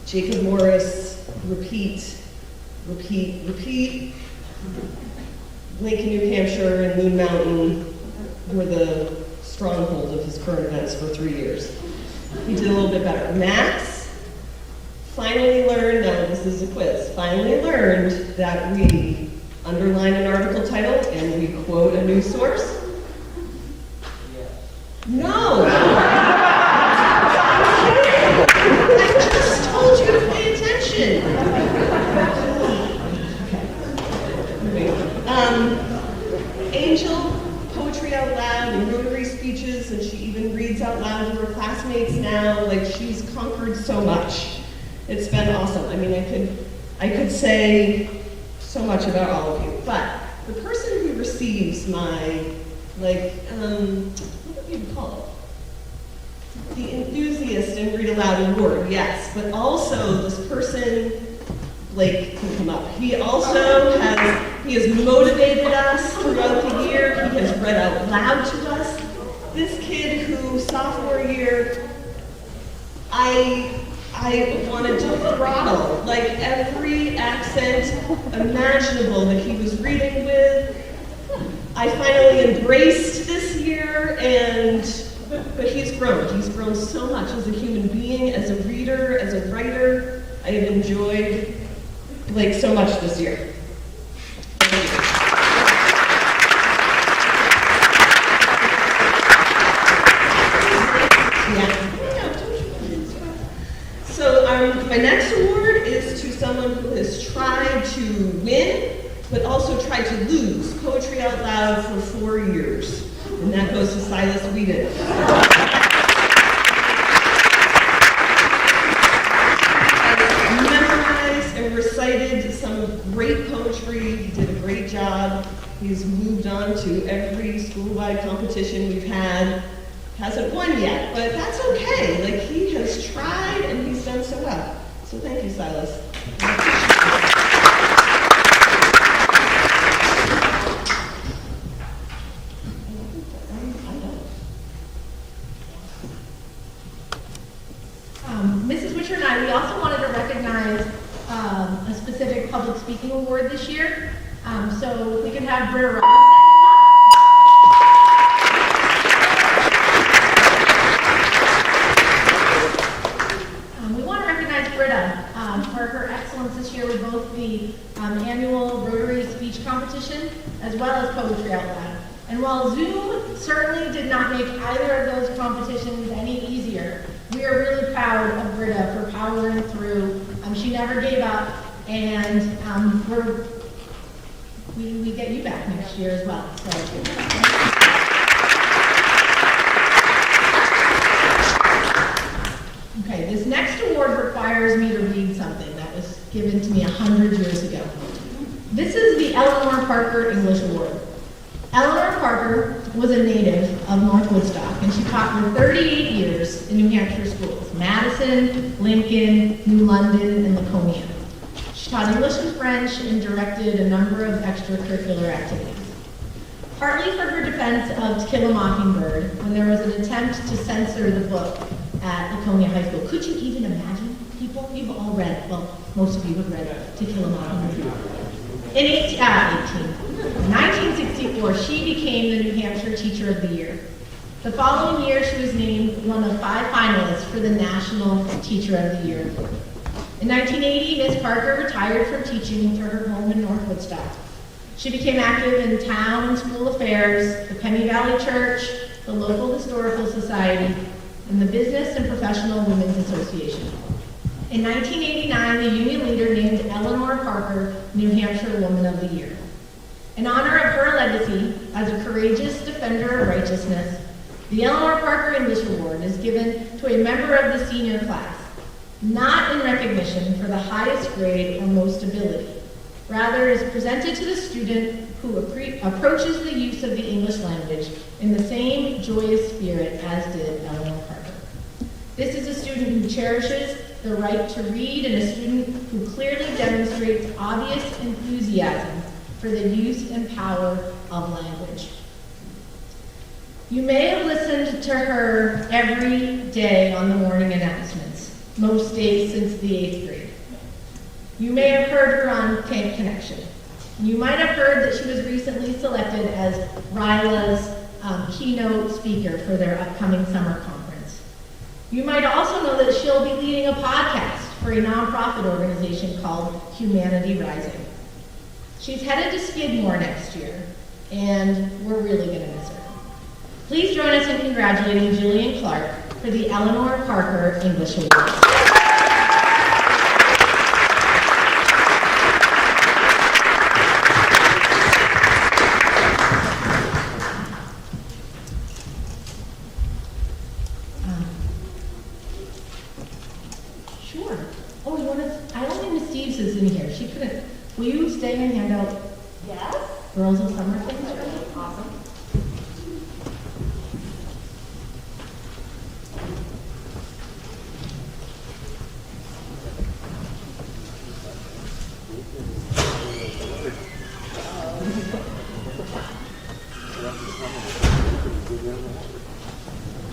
Jacob Morris, repeat. Lincoln, New Hampshire, and Moon Mountain were the stronghold of his current events for 3 years. He did a little bit better. Max finally learned, now this is a quiz, finally learned that we underline an article title and we quote a news source. No! I just told you to pay attention. Angel, poetry out loud and Rotary speeches, and she even reads out loud to her classmates now. Like, she's conquered so much. It's been awesome. I mean, I could say so much about all of you, but the person who receives my, like, what do you call it? The enthusiast and read aloud award, yes, but also this person, Blake, can come up. He also has motivated us throughout the year. He has read out loud to us. This kid who, sophomore year, I wanted to throttle, like, every accent imaginable that he was reading with. I finally embraced this year, but he's grown. He's grown so much as a human being, as a reader, as a writer. I have enjoyed Blake so much this year. So my next award is to someone who has tried to win, but also tried to lose poetry out loud for 4 years. And that goes to Silas Whedon. Memorized and recited some great poetry. He did a great job. He's moved on to every school-wide competition we've had. Hasn't won yet, but that's okay. Like, he has tried and he's done so well. So thank you, Silas. Mrs. Witcher and I, we also wanted to recognize a specific public speaking award this year. So we can have Britta Robinson. We want to recognize Britta for her excellence this year with both the annual Rotary speech competition as well as Poetry Out Loud. And while Zoom certainly did not make either of those competitions any easier, we are really proud of Britta for powering through. She never gave up, and we get you back next year as well. So. Okay, this next award requires me to read something that was given to me 100 years ago. This is the Eleanor Parker English Award. Eleanor Parker was a native of North Woodstock, and she taught for 38 years in New Hampshire schools, Madison, Lincoln, New London, and Laconia. She taught English and French and directed a number of extracurricular activities. Partly for her defense of To Kill a Mockingbird, when there was an attempt to censor the book at Laconia High School. Could you even imagine, people? You've all read, well, most of you have read To Kill a Mockingbird. In 1964, she became the New Hampshire Teacher of the Year. The following year, she was named one of 5 finalists for the National Teacher of the Year. In 1980, Ms. Parker retired from teaching to her home in North Woodstock. She became active in town and school affairs, the Penny Valley Church, the local historical society, and the Business and Professional Women's Association. In 1989, the union leader named Eleanor Parker New Hampshire Woman of the Year. In honor of her legacy as a courageous defender of righteousness, the Eleanor Parker English Award is given to a member of the senior class, not in recognition for the highest grade or most ability. Rather, it is presented to the student who approaches the use of the English language in the same joyous spirit as did Eleanor Parker. This is a student who cherishes the right to read and a student who clearly demonstrates obvious enthusiasm for the use and power of language. You may have listened to her every day on the morning announcements, most days since the 8th grade. You may have heard her on Camp Connection. You might have heard that she was recently selected as RILA's keynote speaker for their upcoming summer conference. You might also know that she'll be leading a podcast for a nonprofit organization called Humanity Rising. She's headed to Skidmore next year, and we're really going to miss her. Please join us in congratulating Jillian Clark for the Eleanor Parker English Award. Sure. Oh, you want to? I don't think Miss Steves is in here. She couldn't. Will you stay and hand out Girls of Summer things for me? Awesome.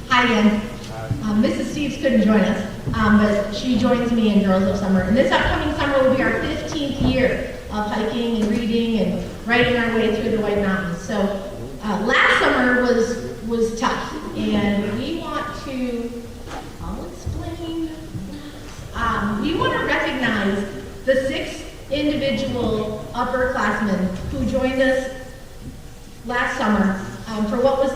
Hi again. Mrs. Steves couldn't join us, but she joins me in Girls of Summer. And this upcoming summer will be our 15th year of hiking and reading and writing our way through the White Mountains. So last summer was tough, and we want to, I'll explain. We want to recognize the 6 individual upperclassmen who joined us last summer for what was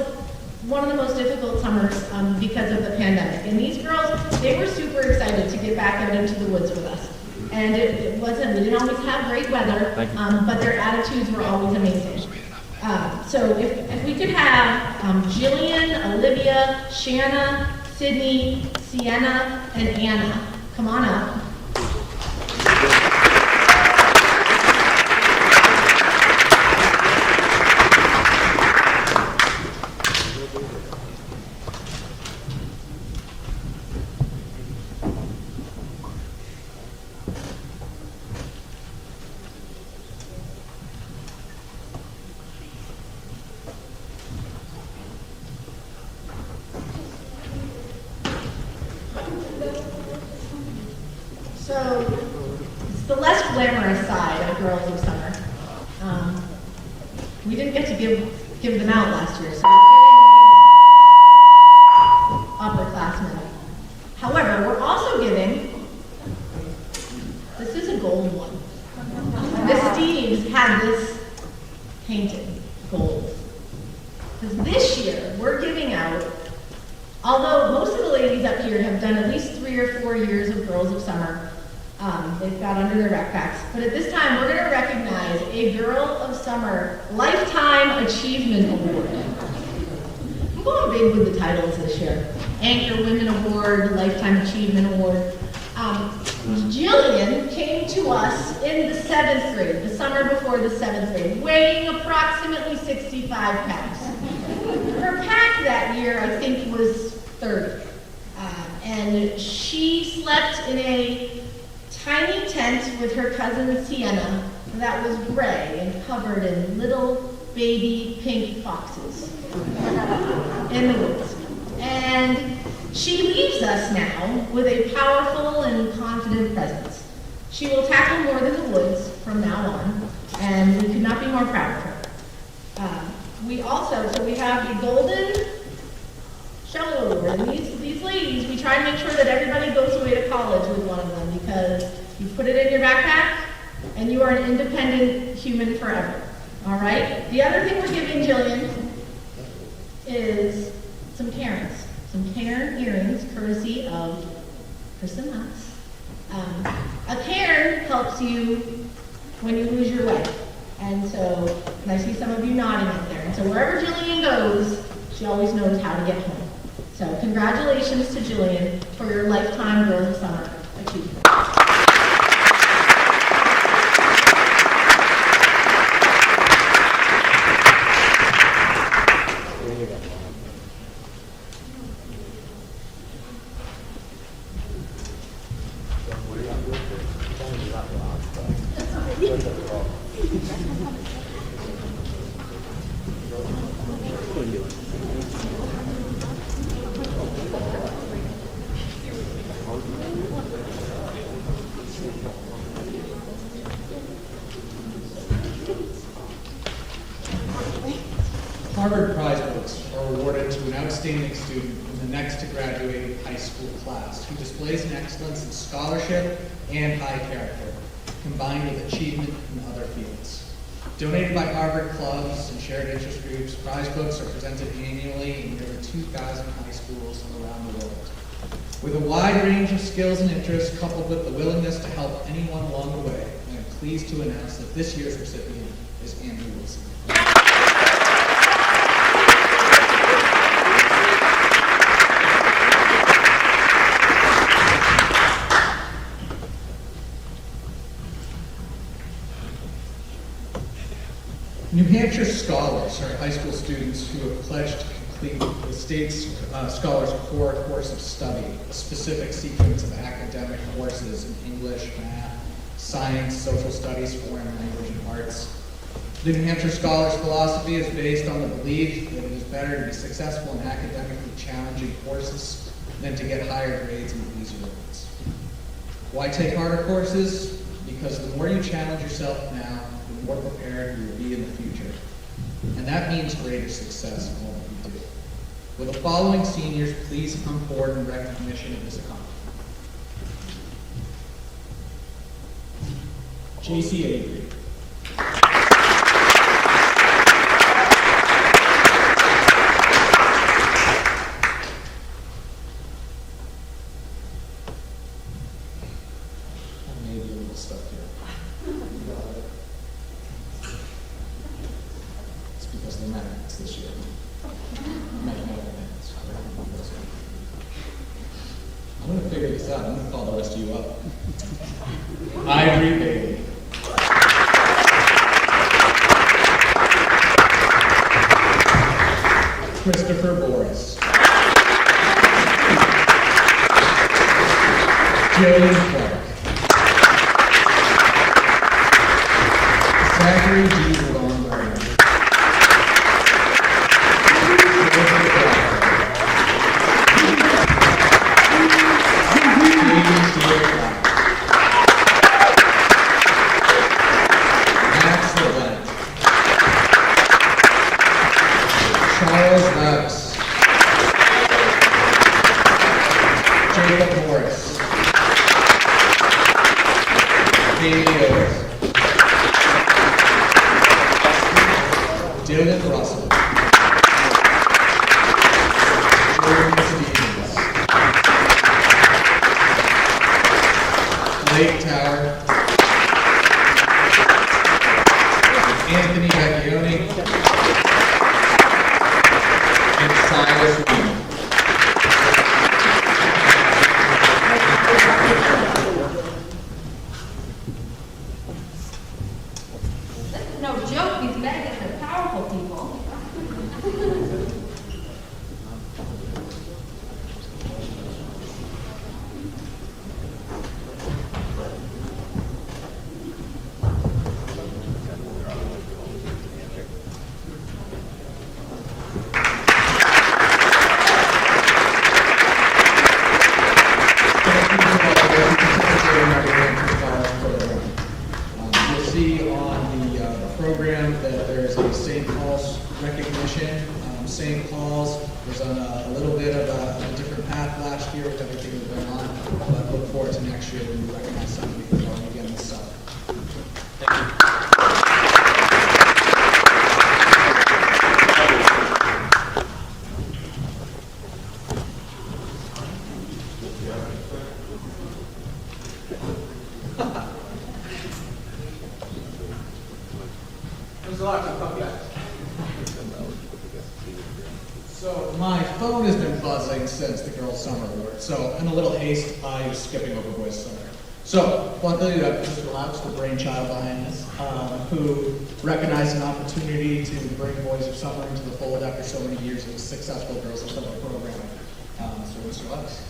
one of the most difficult summers because of the pandemic. And these girls, they were super excited to get back out into the woods with us. And it wasn't, we didn't always have great weather, but their attitudes were always amazing. So if we could have Jillian, Olivia, Shanna, Sydney, Sienna, and Anna come on up. So it's the less glamorous side of Girls of Summer. We didn't get to give them out last year, so we're giving these upperclassmen. However, we're also giving, this is a gold one. Miss Steves had this painted gold. Because this year, we're giving out, although most of the ladies up here have done at least 3 or 4 years of Girls of Summer, they've got under their backpacks. But at this time, we're going to recognize a Girl of Summer Lifetime Achievement Award. I'm going big with the titles this year. Anchor Women Award, Lifetime Achievement Award. Jillian came to us in the 7th grade, the summer before the 7th grade, weighing approximately 65 pounds. Her pack that year, I think, was 30. And she slept in a tiny tent with her cousin Sienna that was gray and covered in little baby pink foxes in the woods. And she leaves us now with a powerful and confident presence. She will tackle more than the woods from now on, and we could not be more proud of her. We have the Golden Shovel Award, and these ladies, we try to make sure that everybody goes away to college with one of them because you put it in your backpack and you are an independent human forever. All right? The other thing we're giving Jillian is some Karens. Some Karen earrings, courtesy of Kristen Lutz. A Karen helps you when you lose your way. And so, and I see some of you nodding out there. And so wherever Jillian goes, she always knows how to get home. So congratulations to Jillian for your Lifetime Girls of Summer achievement. Harvard Prize books are awarded to an outstanding student in the next to graduate high school class who displays an excellence in scholarship and high character, combined with achievement in other fields. Donated by Harvard clubs and shared interest groups, prize books are presented annually in nearly 2,000 high schools around the world. With a wide range of skills and interests, coupled with the willingness to help anyone along the way, I am pleased to announce that this year's recipient is Andrew Wilson. New Hampshire Scholars are high school students who have pledged to complete the state's Scholars Core course of study, a specific sequence of academic courses in English, math, science, social studies, foreign language, and arts. The New Hampshire Scholars philosophy is based on the belief that it is better to be successful in academically challenging courses than to get higher grades in easier ones. Why take harder courses? Because the more you challenge yourself now, the more prepared you will be in the future. And that means greater success in all that you do. Will the following seniors please come forward in recognition of this accomplishment? J.C. Avery. Ivory Bailey. Christopher Boris. Jillian Clark. Zachary D. Longberg. Max Levent. Dylan Russell. Jordan Stevens. Blake Tower. Anthony Vecchione. And Silas Reed. No joke, these maggots are powerful people. You'll see on the program that there's a St. Paul's recognition. St. Paul's was on a little bit of a different path last year with everything that went on, but look forward to next year when we recognize somebody for going again this summer. There's a lot to come back. So my phone has been buzzing since the Girls' Summer Award. So in a little haste, I was skipping over Boys' Summer. So luckily, Mr. Louts, the brainchild behind this, who recognized an opportunity to bring Boys of Summer into the fold after so many years of a successful Girls of Summer program. So Mr. Louts.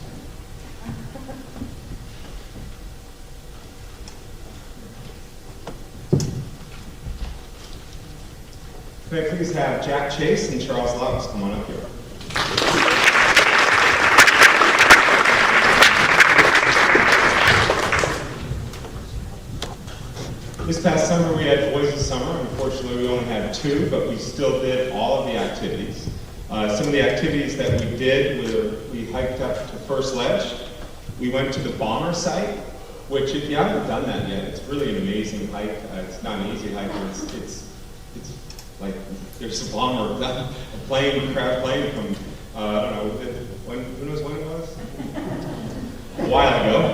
Could I please have Jack Chase and Charles Lux come on up here? This past summer we had Boys of Summer. Unfortunately we only had 2, but we still did all of the activities. Some of the activities that we did were we hiked up to First Ledge. We went to the bomber site, which if you haven't done that yet, it's really an amazing hike. It's not an easy hike, but it's like there's a bomber, a plane, crash plane from, I don't know, who knows when it was? A while ago.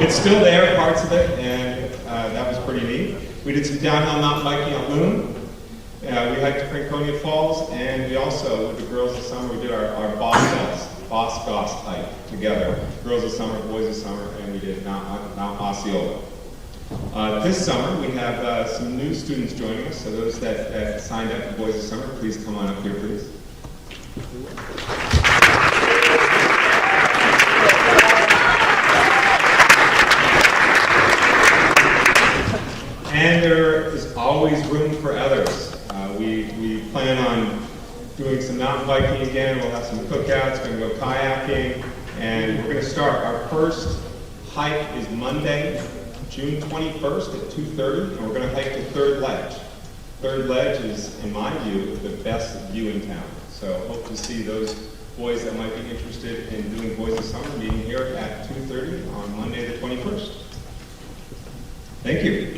It's still there, parts of it, and that was pretty neat. We did some downhill mountain biking at Loon. We hiked to Franconia Falls, and we also, with the Girls of Summer, we did our Boss Goss hike together. Girls of Summer, Boys of Summer, and we did Mount Osceola. This summer, we have some new students joining us, so those that signed up for Boys of Summer, please come on up here, please. And there is always room for others. We plan on doing some mountain biking again. We'll have some cookouts, going to go kayaking, and we're going to start. Our first hike is Monday, June 21st at 2:30, and we're going to hike to Third Ledge. Third Ledge is, in my view, the best view in town. So hope to see those boys that might be interested in doing Boys of Summer meeting here at 2:30 on Monday the 21st. Thank you.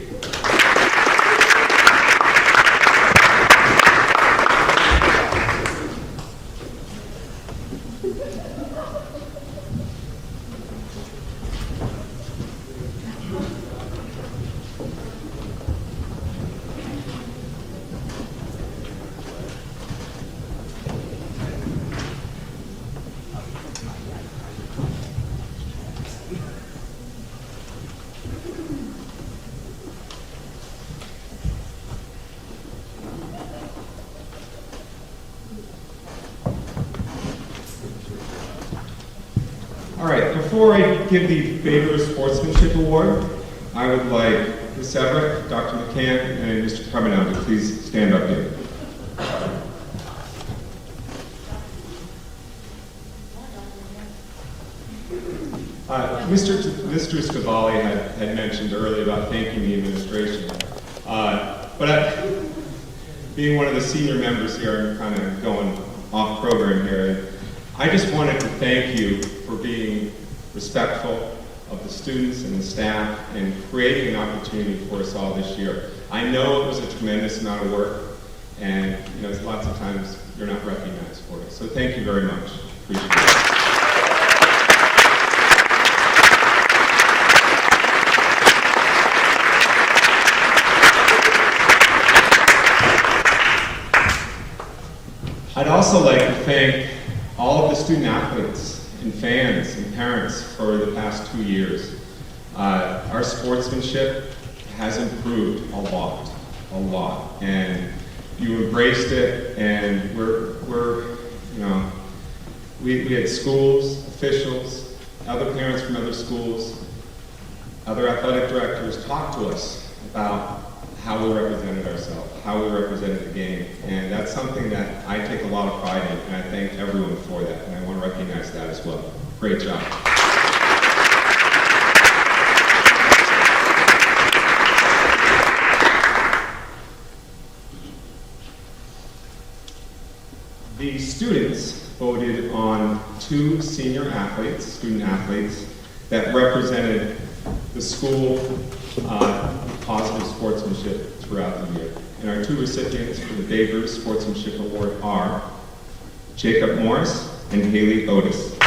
All right, before I give the Favor of Sportsmanship Award, I would like Ms. Everett, Dr. McCann, and Mr. Carbonell to please stand up here. Mr. Stavali had mentioned earlier about thanking the administration. Being one of the senior members here, I'm kind of going off program here. I just wanted to thank you for being respectful of the students and the staff and creating an opportunity for us all this year. I know it was a tremendous amount of work, And you know, lots of times you're not recognized for it. So thank you very much. Appreciate it. I'd also like to thank all of the student athletes and fans and parents for the past 2 years. Our sportsmanship has improved a lot, and you embraced it, and we had schools, officials, other parents from other schools, other athletic directors talk to us about how we represented ourselves, how we represented the game, and that's something that I take a lot of pride in, and I thank everyone for that, and I want to recognize that as well. Great job. The students voted on 2 senior athletes, student athletes, that represented the school positive sportsmanship throughout the year. And our 2 recipients for the Babe Ruth Sportsmanship Award are Jacob Morris and Haley Otis.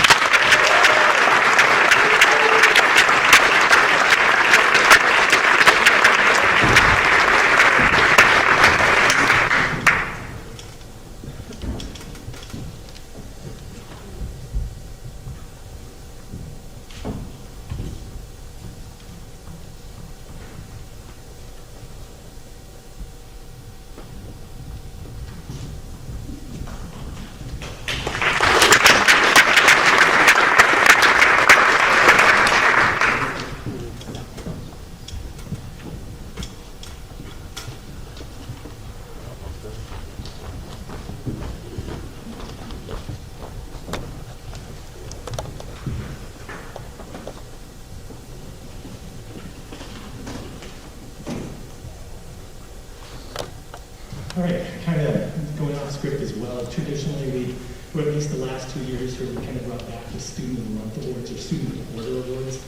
All right, kind of going off script as well. Traditionally, or at least the last 2 years here, we kind of brought back the Student of the Month Awards or Student of the Quarter Awards.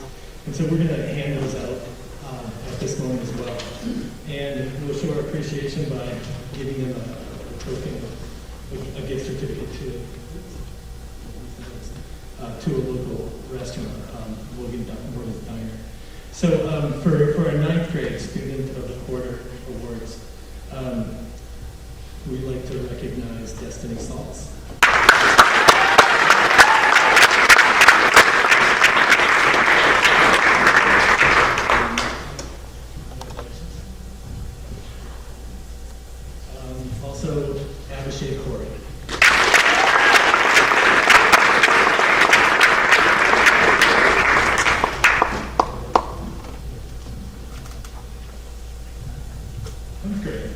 And so we're going to hand those out at this moment as well. And we'll show our appreciation by giving them a token, a gift certificate to a local restaurant, Morgan's Diner. So for our 9th grade Student of the Quarter Awards, we'd like to recognize Destiny Salts. Also, Abhishek Corey. That's great.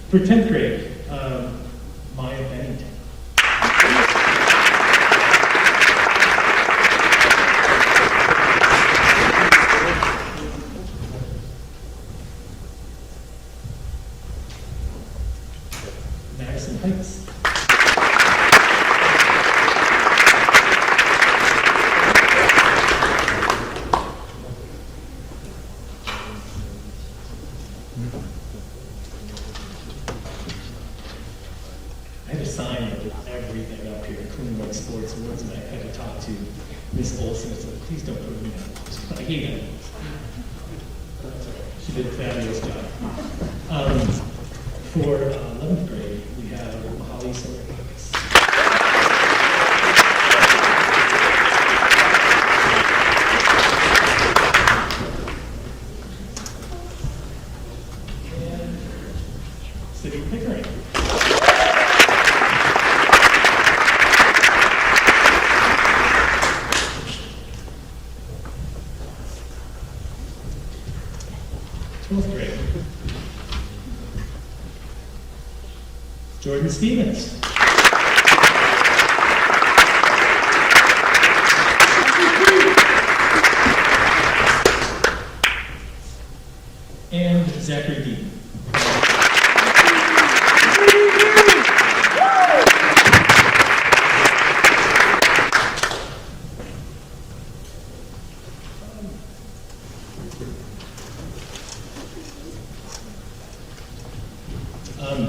For 10th grade, Maya Bennington. Madison Heights. I had a sign with everything up here, including like sports awards, and I had to talk to Miss Olson. It's like, please don't put me on. I hate that. She did a fabulous job. For 11th grade, we have Mahali Solarkakis. And City Pickering. Jordan Stevens. And Zachary Dean.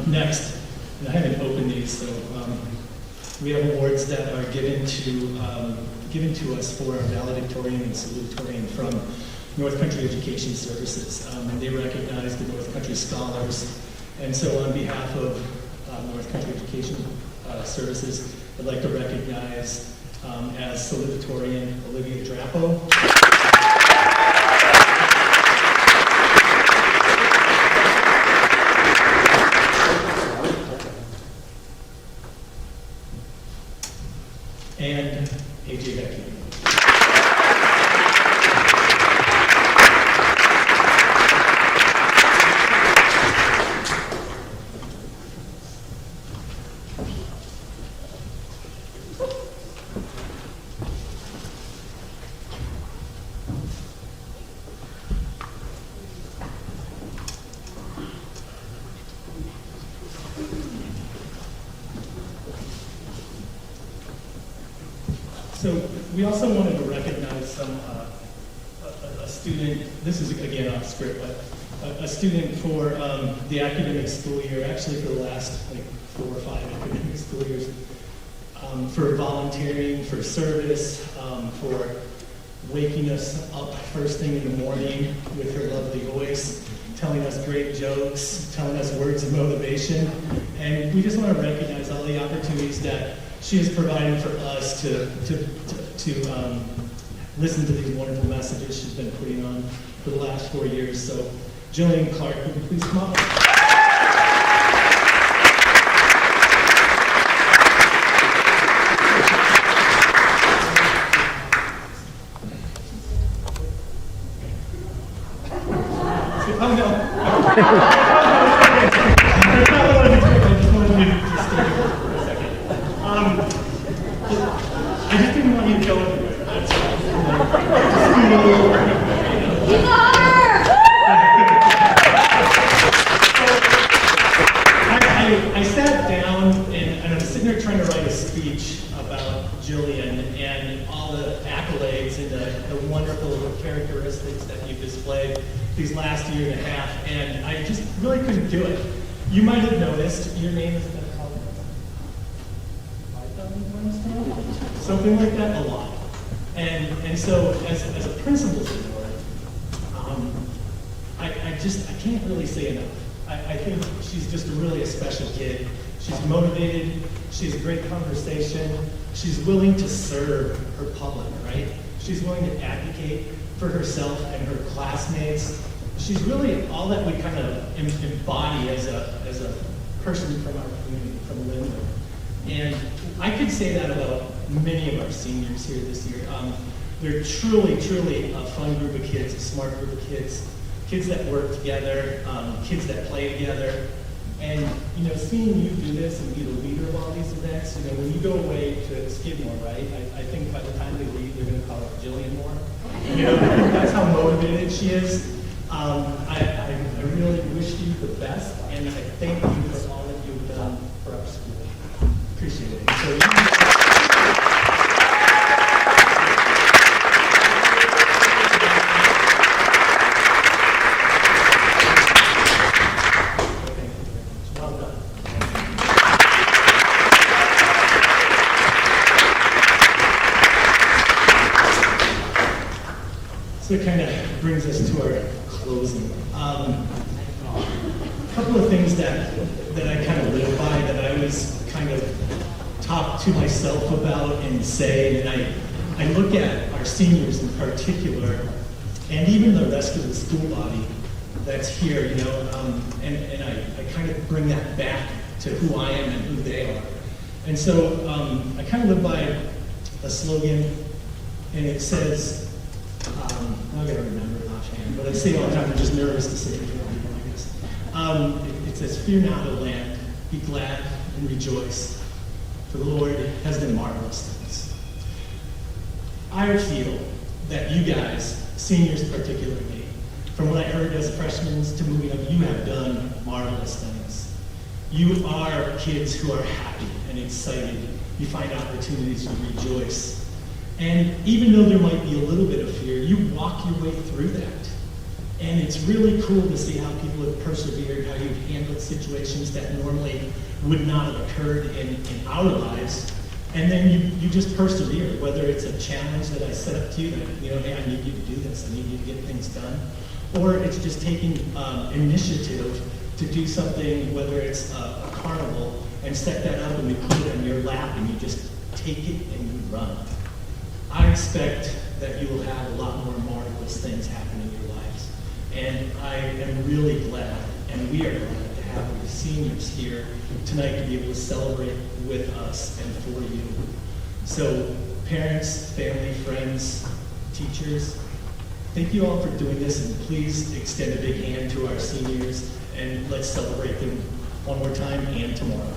Next, and I haven't opened these, so we have awards that are given to us for our valedictorian and salutatorian from North Country Education Services. And they recognize the North Country scholars. And so on behalf of North Country Education Services, I'd like to recognize as salutatorian Olivia Drapo. And AJ Becky. So we also wanted to recognize a student, this is again off script, but a student for the academic school year, actually for the last 4 or 5 academic school years, for volunteering, for service, for waking us up first thing in the morning with her lovely voice, telling us great jokes, telling us words of motivation. And we just want to recognize all the opportunities that she has provided for us to listen to these wonderful messages she's been putting on for the last 4 years. So, Jillian Clark, would you please come up? Oh no! I just didn't want you to go anywhere. That's all. I sat down and I was sitting there trying to write a speech about Jillian and all the accolades and the wonderful characteristics that you've displayed these last year and a half, and I just really couldn't do it. You might have noticed your name has been called 5,000 times now? Something like that, a lot. And so as a principal's award, I can't really say enough. I think she's just really a special kid. She's motivated, she has great conversation, she's willing to serve her public, right? She's willing to advocate for herself and her classmates. She's really all that we kind of embody as a person from our community, from Lin-Wood. And I could say that about many of our seniors here this year. They're truly, truly a fun group of kids, a smart group of kids, kids that work together, kids that play together. And, seeing you do this and be the leader of all these events, when you go away to Skidmore, right, I think by the time they leave, they're going to call it Jillian Moore. That's how motivated she is. I really wish you the best, and I thank you for all that you've done for our school. Appreciate it. So it kind of brings us to our closing. A couple of things that I kind of live by, that I always kind of talk to myself about and say, and I look at our seniors in particular, and even the rest of the school body that's here, and I kind of bring that back to who I am and who they are. And so I kind of live by a slogan, and it says, I gotta remember it offhand, but I say it all the time, I'm just nervous to say it to people, I guess. It says, "Fear not, O land, be glad and rejoice, for the Lord has done marvelous things." I feel that you guys, seniors particularly, from what I heard as freshmen to moving up, you have done marvelous things. You are kids who are happy and excited. You find opportunities to rejoice. And even though there might be a little bit of fear, you walk your way through that. And it's really cool to see how people have persevered, how you've handled situations that normally would not have occurred in our lives. And then you just persevere, whether it's a challenge that I set up to you, that, hey, I need you to do this, I need you to get things done, or it's just taking initiative to do something, whether it's a carnival, and set that up and we put it on your lap and you just take it and you run. I expect that you will have a lot more marvelous things happen in your lives. And I am really glad, and we are glad to have the seniors here tonight to be able to celebrate with us and for you. So parents, family, friends, teachers, thank you all for doing this, and please extend a big hand to our seniors, and let's celebrate them one more time and tomorrow.